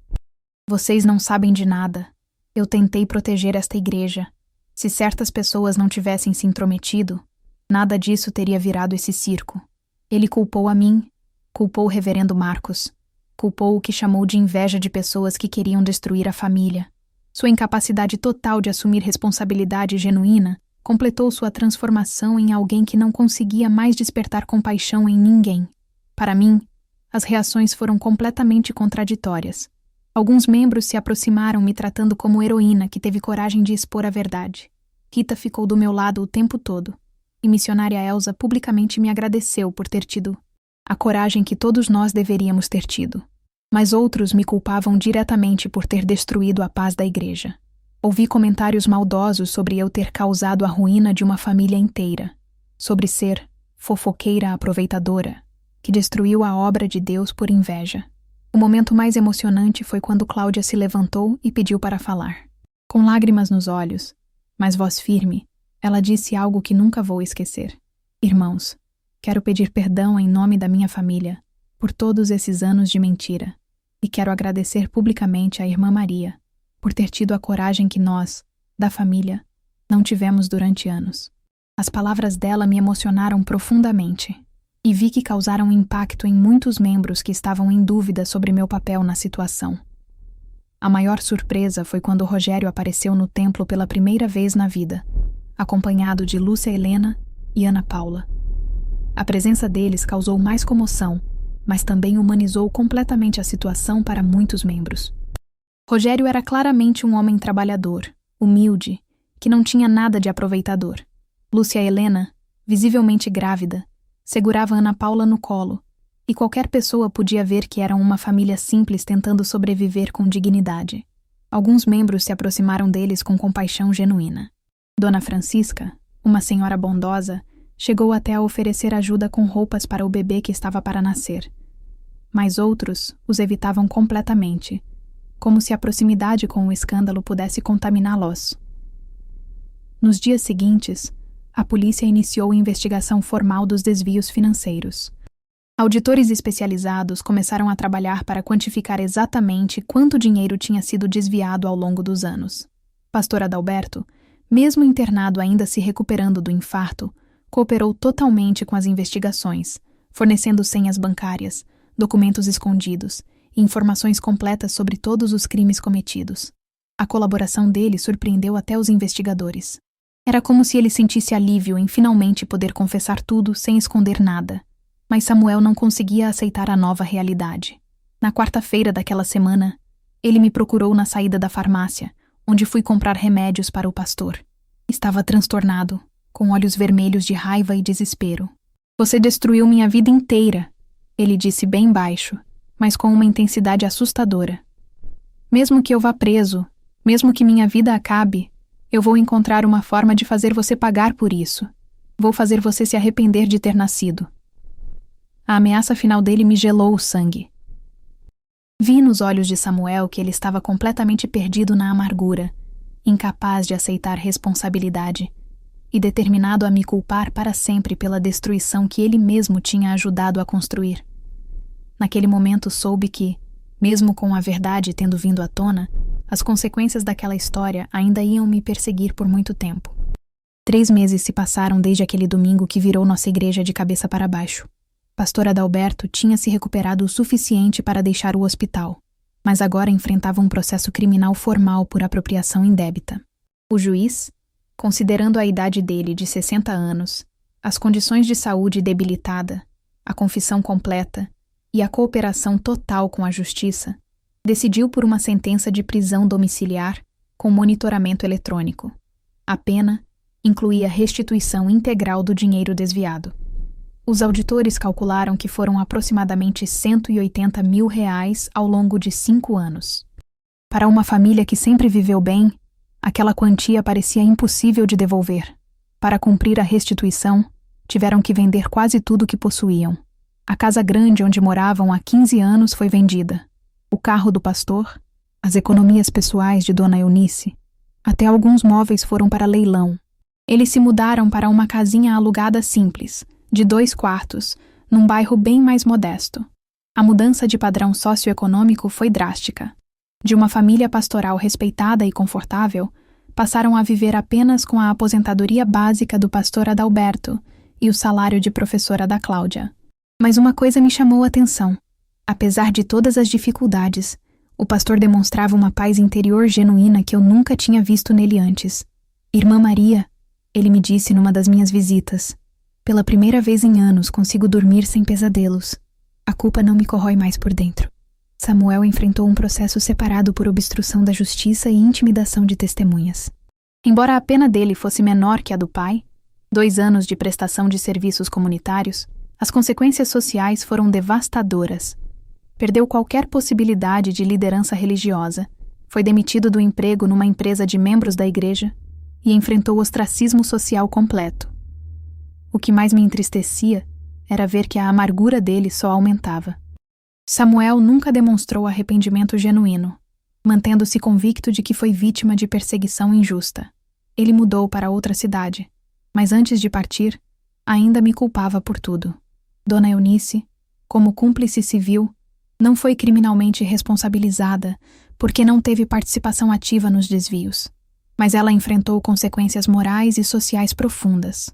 Vocês não sabem de nada. Eu tentei proteger esta igreja. Se certas pessoas não tivessem se intrometido, nada disso teria virado esse circo. Ele culpou a mim, culpou o reverendo Marcos, culpou o que chamou de inveja de pessoas que queriam destruir a família. Sua incapacidade total de assumir responsabilidade genuína completou sua transformação em alguém que não conseguia mais despertar compaixão em ninguém. Para mim, as reações foram completamente contraditórias. Alguns membros se aproximaram me tratando como heroína que teve coragem de expor a verdade. Rita ficou do meu lado o tempo todo. e missionária Elsa publicamente me agradeceu por ter tido a coragem que todos nós deveríamos ter tido. Mas outros me culpavam diretamente por ter destruído a paz da igreja. Ouvi comentários maldosos sobre eu ter causado a ruína de uma família inteira, sobre ser fofoqueira aproveitadora, que destruiu a obra de Deus por inveja. O momento mais emocionante foi quando Cláudia se levantou e pediu para falar. Com lágrimas nos olhos, mas voz firme, ela disse algo que nunca vou esquecer. Irmãos, quero pedir perdão em nome da minha família por todos esses anos de mentira e quero agradecer publicamente à irmã Maria por ter tido a coragem que nós, da família, não tivemos durante anos. As palavras dela me emocionaram profundamente e vi que causaram impacto em muitos membros que estavam em dúvida sobre meu papel na situação. A maior surpresa foi quando Rogério apareceu no templo pela primeira vez na vida, acompanhado de Lúcia Helena e Ana Paula. A presença deles causou mais comoção, mas também humanizou completamente a situação para muitos membros. Rogério era claramente um homem trabalhador, humilde, que não tinha nada de aproveitador. Lúcia Helena, visivelmente grávida, segurava Ana Paula no colo, e qualquer pessoa podia ver que eram uma família simples tentando sobreviver com dignidade. Alguns membros se aproximaram deles com compaixão genuína. Dona Francisca, uma senhora bondosa, chegou até a oferecer ajuda com roupas para o bebê que estava para nascer. Mas outros os evitavam completamente, como se a proximidade com o escândalo pudesse contaminá-los. Nos dias seguintes, a polícia iniciou a investigação formal dos desvios financeiros. Auditores especializados começaram a trabalhar para quantificar exatamente quanto dinheiro tinha sido desviado ao longo dos anos. Pastor Adalberto, mesmo internado ainda se recuperando do infarto, cooperou totalmente com as investigações, fornecendo senhas bancárias, documentos escondidos e informações completas sobre todos os crimes cometidos. A colaboração dele surpreendeu até os investigadores. Era como se ele sentisse alívio em finalmente poder confessar tudo sem esconder nada. Mas Samuel não conseguia aceitar a nova realidade. Na quarta-feira daquela semana, ele me procurou na saída da farmácia, onde fui comprar remédios para o pastor. Estava transtornado, com olhos vermelhos de raiva e desespero. "Você destruiu minha vida inteira", ele disse bem baixo, mas com uma intensidade assustadora. "Mesmo que eu vá preso, mesmo que minha vida acabe, eu vou encontrar uma forma de fazer você pagar por isso. Vou fazer você se arrepender de ter nascido." A ameaça final dele me gelou o sangue. Vi nos olhos de Samuel que ele estava completamente perdido na amargura, incapaz de aceitar responsabilidade e determinado a me culpar para sempre pela destruição que ele mesmo tinha ajudado a construir. Naquele momento soube que, mesmo com a verdade tendo vindo à tona, as consequências daquela história ainda iam me perseguir por muito tempo. 3 meses se passaram desde aquele domingo que virou nossa igreja de cabeça para baixo. Pastor Adalberto tinha se recuperado o suficiente para deixar o hospital, mas agora enfrentava um processo criminal formal por apropriação indébita. O juiz, considerando a idade dele de 60 anos, as condições de saúde debilitada, a confissão completa e a cooperação total com a justiça, decidiu por uma sentença de prisão domiciliar com monitoramento eletrônico. A pena incluía restituição integral do dinheiro desviado. Os auditores calcularam que foram aproximadamente R$180 mil ao longo de 5 anos. Para uma família que sempre viveu bem, aquela quantia parecia impossível de devolver. Para cumprir a restituição, tiveram que vender quase tudo que possuíam. A casa grande onde moravam há 15 anos foi vendida. O carro do pastor, as economias pessoais de Dona Eunice, até alguns móveis foram para leilão. Eles se mudaram para uma casinha alugada simples, de 2 quartos, num bairro bem mais modesto. A mudança de padrão socioeconômico foi drástica. De uma família pastoral respeitada e confortável, passaram a viver apenas com a aposentadoria básica do pastor Adalberto e o salário de professora da Cláudia. Mas uma coisa me chamou a atenção. Apesar de todas as dificuldades, o pastor demonstrava uma paz interior genuína que eu nunca tinha visto nele antes. "Irmã Maria", ele me disse numa das minhas visitas, "pela primeira vez em anos consigo dormir sem pesadelos. A culpa não me corrói mais por dentro." Samuel enfrentou um processo separado por obstrução da justiça e intimidação de testemunhas. Embora a pena dele fosse menor que a do pai, 2 anos de prestação de serviços comunitários, as consequências sociais foram devastadoras. Perdeu qualquer possibilidade de liderança religiosa, foi demitido do emprego numa empresa de membros da igreja e enfrentou ostracismo social completo. O que mais me entristecia era ver que a amargura dele só aumentava. Samuel nunca demonstrou arrependimento genuíno, mantendo-se convicto de que foi vítima de perseguição injusta. Ele mudou para outra cidade, mas antes de partir, ainda me culpava por tudo. Dona Eunice, como cúmplice civil, não foi criminalmente responsabilizada porque não teve participação ativa nos desvios, mas ela enfrentou consequências morais e sociais profundas.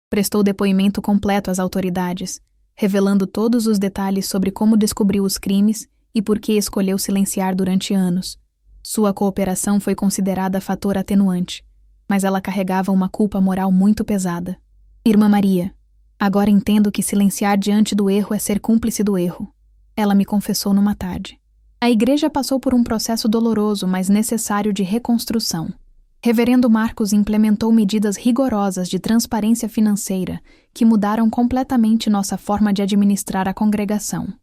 Prestou depoimento completo às autoridades, revelando todos os detalhes sobre como descobriu os crimes e por que escolheu silenciar durante anos. Sua cooperação foi considerada fator atenuante, mas ela carregava uma culpa moral muito pesada. Irmã Maria, agora entendo que silenciar diante do erro é ser cúmplice do erro. Ela me confessou numa tarde. A igreja passou por um processo doloroso, mas necessário de reconstrução. Reverendo Marcos implementou medidas rigorosas de transparência financeira que mudaram completamente nossa forma de administrar a congregação.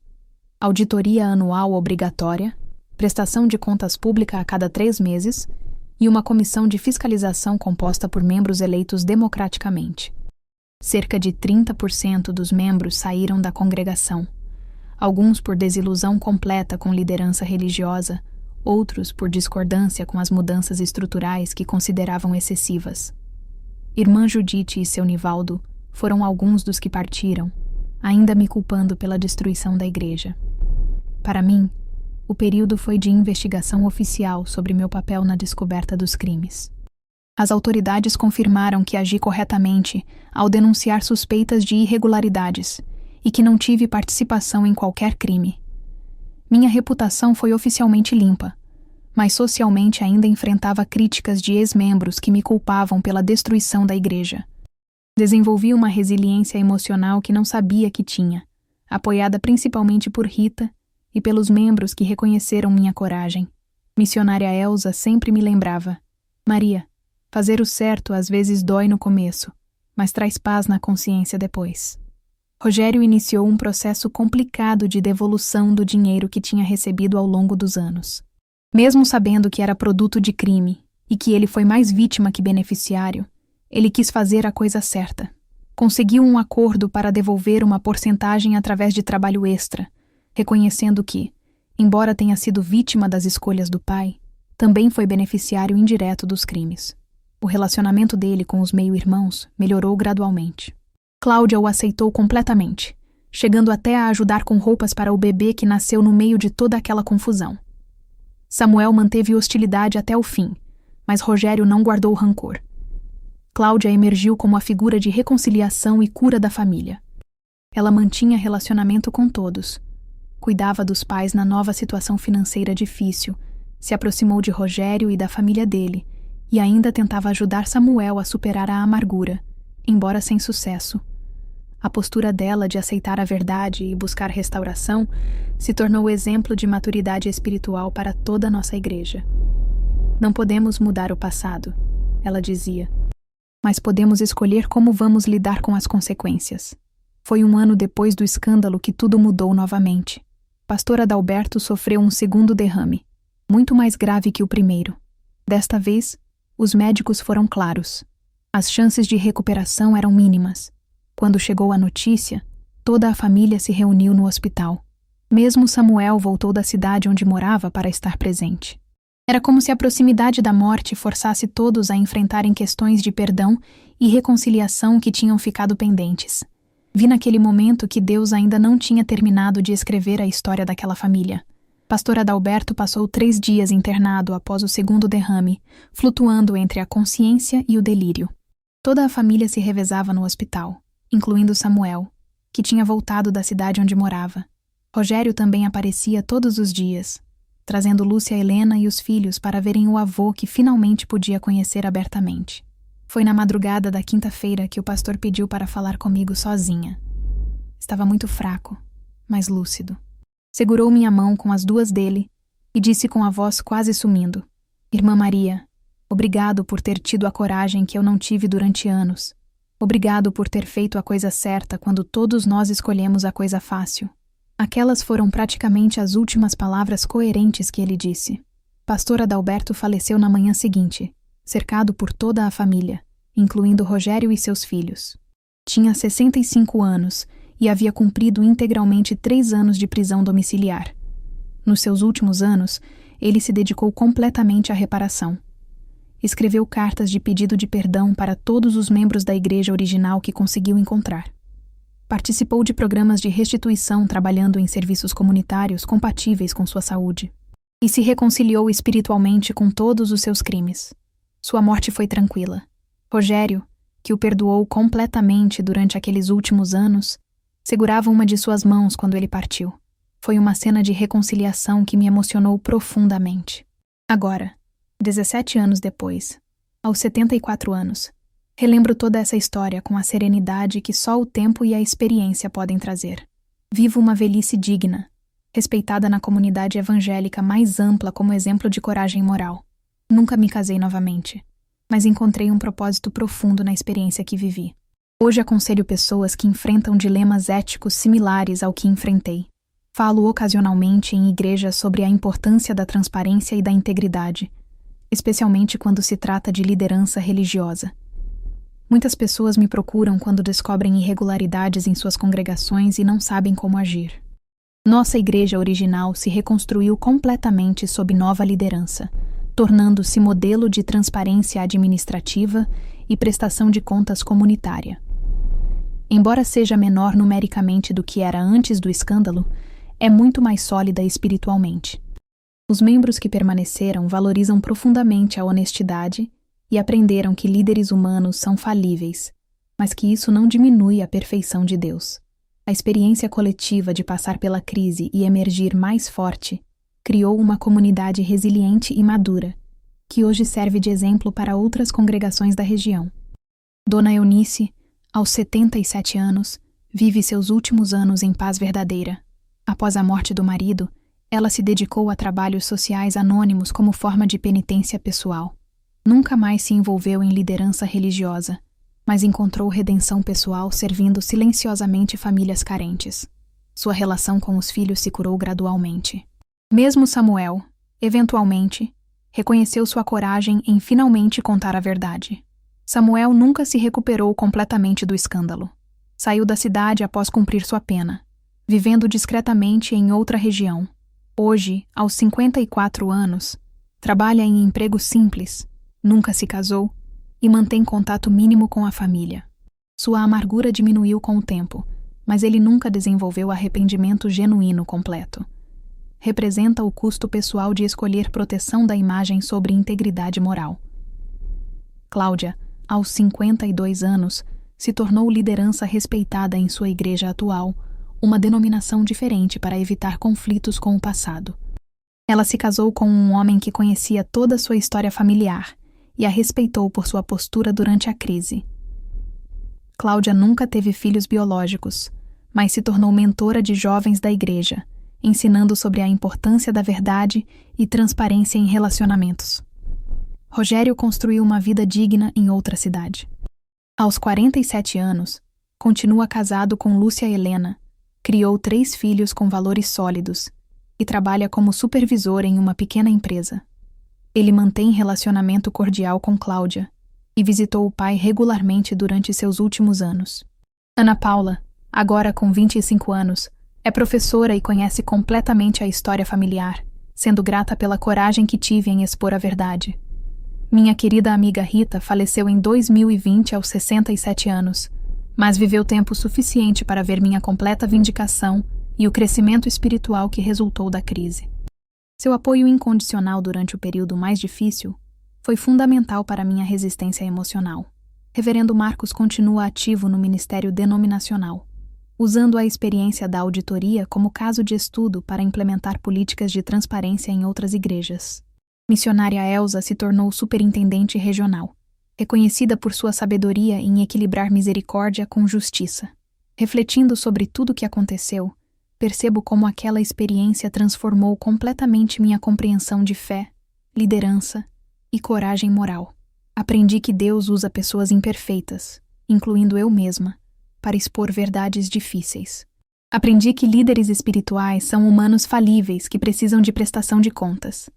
Auditoria anual obrigatória, prestação de contas pública a cada 3 meses e uma comissão de fiscalização composta por membros eleitos democraticamente. Cerca de 30% dos membros saíram da congregação, alguns por desilusão completa com liderança religiosa, outros por discordância com as mudanças estruturais que consideravam excessivas. Irmã Judite e seu Nivaldo foram alguns dos que partiram, ainda me culpando pela destruição da igreja. Para mim, o período foi de investigação oficial sobre meu papel na descoberta dos crimes. As autoridades confirmaram que agi corretamente ao denunciar suspeitas de irregularidades e que não tive participação em qualquer crime. Minha reputação foi oficialmente limpa, mas socialmente ainda enfrentava críticas de ex-membros que me culpavam pela destruição da igreja. Desenvolvi uma resiliência emocional que não sabia que tinha, apoiada principalmente por Rita e pelos membros que reconheceram minha coragem. Missionária Elza sempre me lembrava: Maria, fazer o certo às vezes dói no começo, mas traz paz na consciência depois. Rogério iniciou um processo complicado de devolução do dinheiro que tinha recebido ao longo dos anos. Mesmo sabendo que era produto de crime e que ele foi mais vítima que beneficiário, ele quis fazer a coisa certa. Conseguiu um acordo para devolver uma porcentagem através de trabalho extra, reconhecendo que, embora tenha sido vítima das escolhas do pai, também foi beneficiário indireto dos crimes. O relacionamento dele com os meio-irmãos melhorou gradualmente. Cláudia o aceitou completamente, chegando até a ajudar com roupas para o bebê que nasceu no meio de toda aquela confusão. Samuel manteve hostilidade até o fim, mas Rogério não guardou rancor. Cláudia emergiu como a figura de reconciliação e cura da família. Ela mantinha relacionamento com todos, cuidava dos pais na nova situação financeira difícil, se aproximou de Rogério e da família dele, e ainda tentava ajudar Samuel a superar a amargura, embora sem sucesso. A postura dela de aceitar a verdade e buscar restauração se tornou exemplo de maturidade espiritual para toda a nossa igreja. Não podemos mudar o passado, ela dizia, mas podemos escolher como vamos lidar com as consequências. Foi 1 ano depois do escândalo que tudo mudou novamente. Pastor Adalberto sofreu um segundo derrame, muito mais grave que o primeiro. Desta vez, os médicos foram claros. As chances de recuperação eram mínimas. Quando chegou a notícia, toda a família se reuniu no hospital. Mesmo Samuel voltou da cidade onde morava para estar presente. Era como se a proximidade da morte forçasse todos a enfrentarem questões de perdão e reconciliação que tinham ficado pendentes. Vi naquele momento que Deus ainda não tinha terminado de escrever a história daquela família. Pastor Adalberto passou 3 dias internado após o segundo derrame, flutuando entre a consciência e o delírio. Toda a família se revezava no hospital, incluindo Samuel, que tinha voltado da cidade onde morava. Rogério também aparecia todos os dias, trazendo Lúcia Helena e os filhos para verem o avô que finalmente podia conhecer abertamente. Foi na madrugada da quinta-feira que o pastor pediu para falar comigo sozinha. Estava muito fraco, mas lúcido. Segurou minha mão com as 2 dele e disse com a voz quase sumindo: Irmã Maria, obrigado por ter tido a coragem que eu não tive durante anos. Obrigado por ter feito a coisa certa quando todos nós escolhemos a coisa fácil. Aquelas foram praticamente as últimas palavras coerentes que ele disse. Pastor Adalberto faleceu na manhã seguinte, cercado por toda a família, incluindo Rogério e seus filhos. Tinha 65 anos e havia cumprido integralmente 3 anos de prisão domiciliar. Nos seus últimos anos, ele se dedicou completamente à reparação. Escreveu cartas de pedido de perdão para todos os membros da igreja original que conseguiu encontrar. Participou de programas de restituição trabalhando em serviços comunitários compatíveis com sua saúde. E se reconciliou espiritualmente com todos os seus crimes. Sua morte foi tranquila. Rogério, que o perdoou completamente durante aqueles últimos anos, segurava uma de suas mãos quando ele partiu. Foi uma cena de reconciliação que me emocionou profundamente. Agora, 17 anos depois, aos 74 anos, relembro toda essa história com a serenidade que só o tempo e a experiência podem trazer. Vivo uma velhice digna, respeitada na comunidade evangélica mais ampla como exemplo de coragem moral. Nunca me casei novamente, mas encontrei um propósito profundo na experiência que vivi. Hoje aconselho pessoas que enfrentam dilemas éticos similares ao que enfrentei. Falo ocasionalmente em igrejas sobre a importância da transparência e da integridade, especialmente quando se trata de liderança religiosa. Muitas pessoas me procuram quando descobrem irregularidades em suas congregações e não sabem como agir. Nossa igreja original se reconstruiu completamente sob nova liderança, tornando-se modelo de transparência administrativa e prestação de contas comunitária. Embora seja menor numericamente do que era antes do escândalo, é muito mais sólida espiritualmente. Os membros que permaneceram valorizam profundamente a honestidade e aprenderam que líderes humanos são falíveis, mas que isso não diminui a perfeição de Deus. A experiência coletiva de passar pela crise e emergir mais forte criou uma comunidade resiliente e madura, que hoje serve de exemplo para outras congregações da região. Dona Eunice, aos 77 anos, vive seus últimos anos em paz verdadeira. Após a morte do marido, ela se dedicou a trabalhos sociais anônimos como forma de penitência pessoal. Nunca mais se envolveu em liderança religiosa, mas encontrou redenção pessoal servindo silenciosamente famílias carentes. Sua relação com os filhos se curou gradualmente. Mesmo Samuel, eventualmente, reconheceu sua coragem em finalmente contar a verdade. Samuel nunca se recuperou completamente do escândalo. Saiu da cidade após cumprir sua pena, vivendo discretamente em outra região. Hoje, aos 54 anos, trabalha em emprego simples, nunca se casou e mantém contato mínimo com a família. Sua amargura diminuiu com o tempo, mas ele nunca desenvolveu arrependimento genuíno completo. Representa o custo pessoal de escolher proteção da imagem sobre integridade moral. Cláudia, aos 52 anos, se tornou liderança respeitada em sua igreja atual, uma denominação diferente para evitar conflitos com o passado. Ela se casou com um homem que conhecia toda a sua história familiar e a respeitou por sua postura durante a crise. Cláudia nunca teve filhos biológicos, mas se tornou mentora de jovens da igreja, ensinando sobre a importância da verdade e transparência em relacionamentos. Rogério construiu uma vida digna em outra cidade. Aos 47 anos, continua casado com Lúcia Helena, criou 3 filhos com valores sólidos e trabalha como supervisor em uma pequena empresa. Ele mantém relacionamento cordial com Cláudia e visitou o pai regularmente durante seus últimos anos. Ana Paula, agora com 25 anos, é professora e conhece completamente a história familiar, sendo grata pela coragem que tive em expor a verdade. Minha querida amiga Rita faleceu em 2020 aos 67 anos, mas viveu tempo suficiente para ver minha completa vindicação e o crescimento espiritual que resultou da crise. Seu apoio incondicional durante o período mais difícil foi fundamental para minha resistência emocional. Reverendo Marcos continua ativo no ministério denominacional, usando a experiência da auditoria como caso de estudo para implementar políticas de transparência em outras igrejas. Missionária Elza se tornou superintendente regional, reconhecida por sua sabedoria em equilibrar misericórdia com justiça. Refletindo sobre tudo o que aconteceu, percebo como aquela experiência transformou completamente minha compreensão de fé, liderança e coragem moral. Aprendi que Deus usa pessoas imperfeitas incluindo eu mesma, para expor verdades difíceis. Aprendi que líderes espirituais são humanos falíveis que precisam de prestação de contas.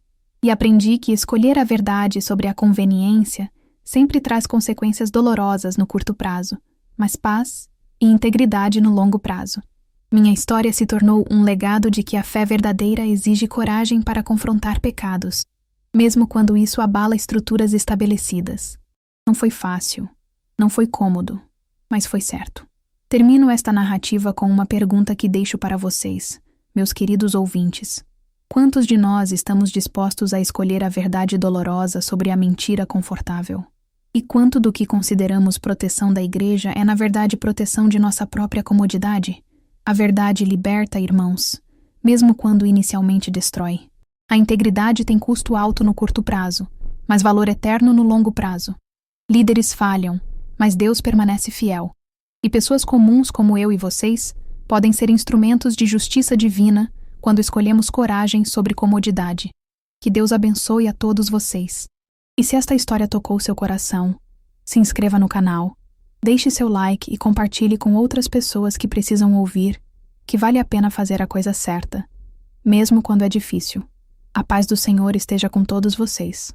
E aprendi que escolher a verdade sobre a conveniência sempre traz consequências dolorosas no curto prazo, mas paz e integridade no longo prazo. Minha história se tornou um legado de que a fé verdadeira exige coragem para confrontar pecados, mesmo quando isso abala estruturas estabelecidas. Não foi fácil, não foi cômodo, mas foi certo. Termino esta narrativa com uma pergunta que deixo para vocês, meus queridos ouvintes. Quantos de nós estamos dispostos a escolher a verdade dolorosa sobre a mentira confortável? E quanto do que consideramos proteção da igreja é, na verdade, proteção de nossa própria comodidade? A verdade liberta, irmãos, mesmo quando inicialmente destrói. A integridade tem custo alto no curto prazo, mas valor eterno no longo prazo. Líderes falham, mas Deus permanece fiel. E pessoas comuns como eu e vocês podem ser instrumentos de justiça divina quando escolhemos coragem sobre comodidade. Que Deus abençoe a todos vocês. E se esta história tocou seu coração, se inscreva no canal, deixe seu like e compartilhe com outras pessoas que precisam ouvir que vale a pena fazer a coisa certa, mesmo quando é difícil. A paz do Senhor esteja com todos vocês.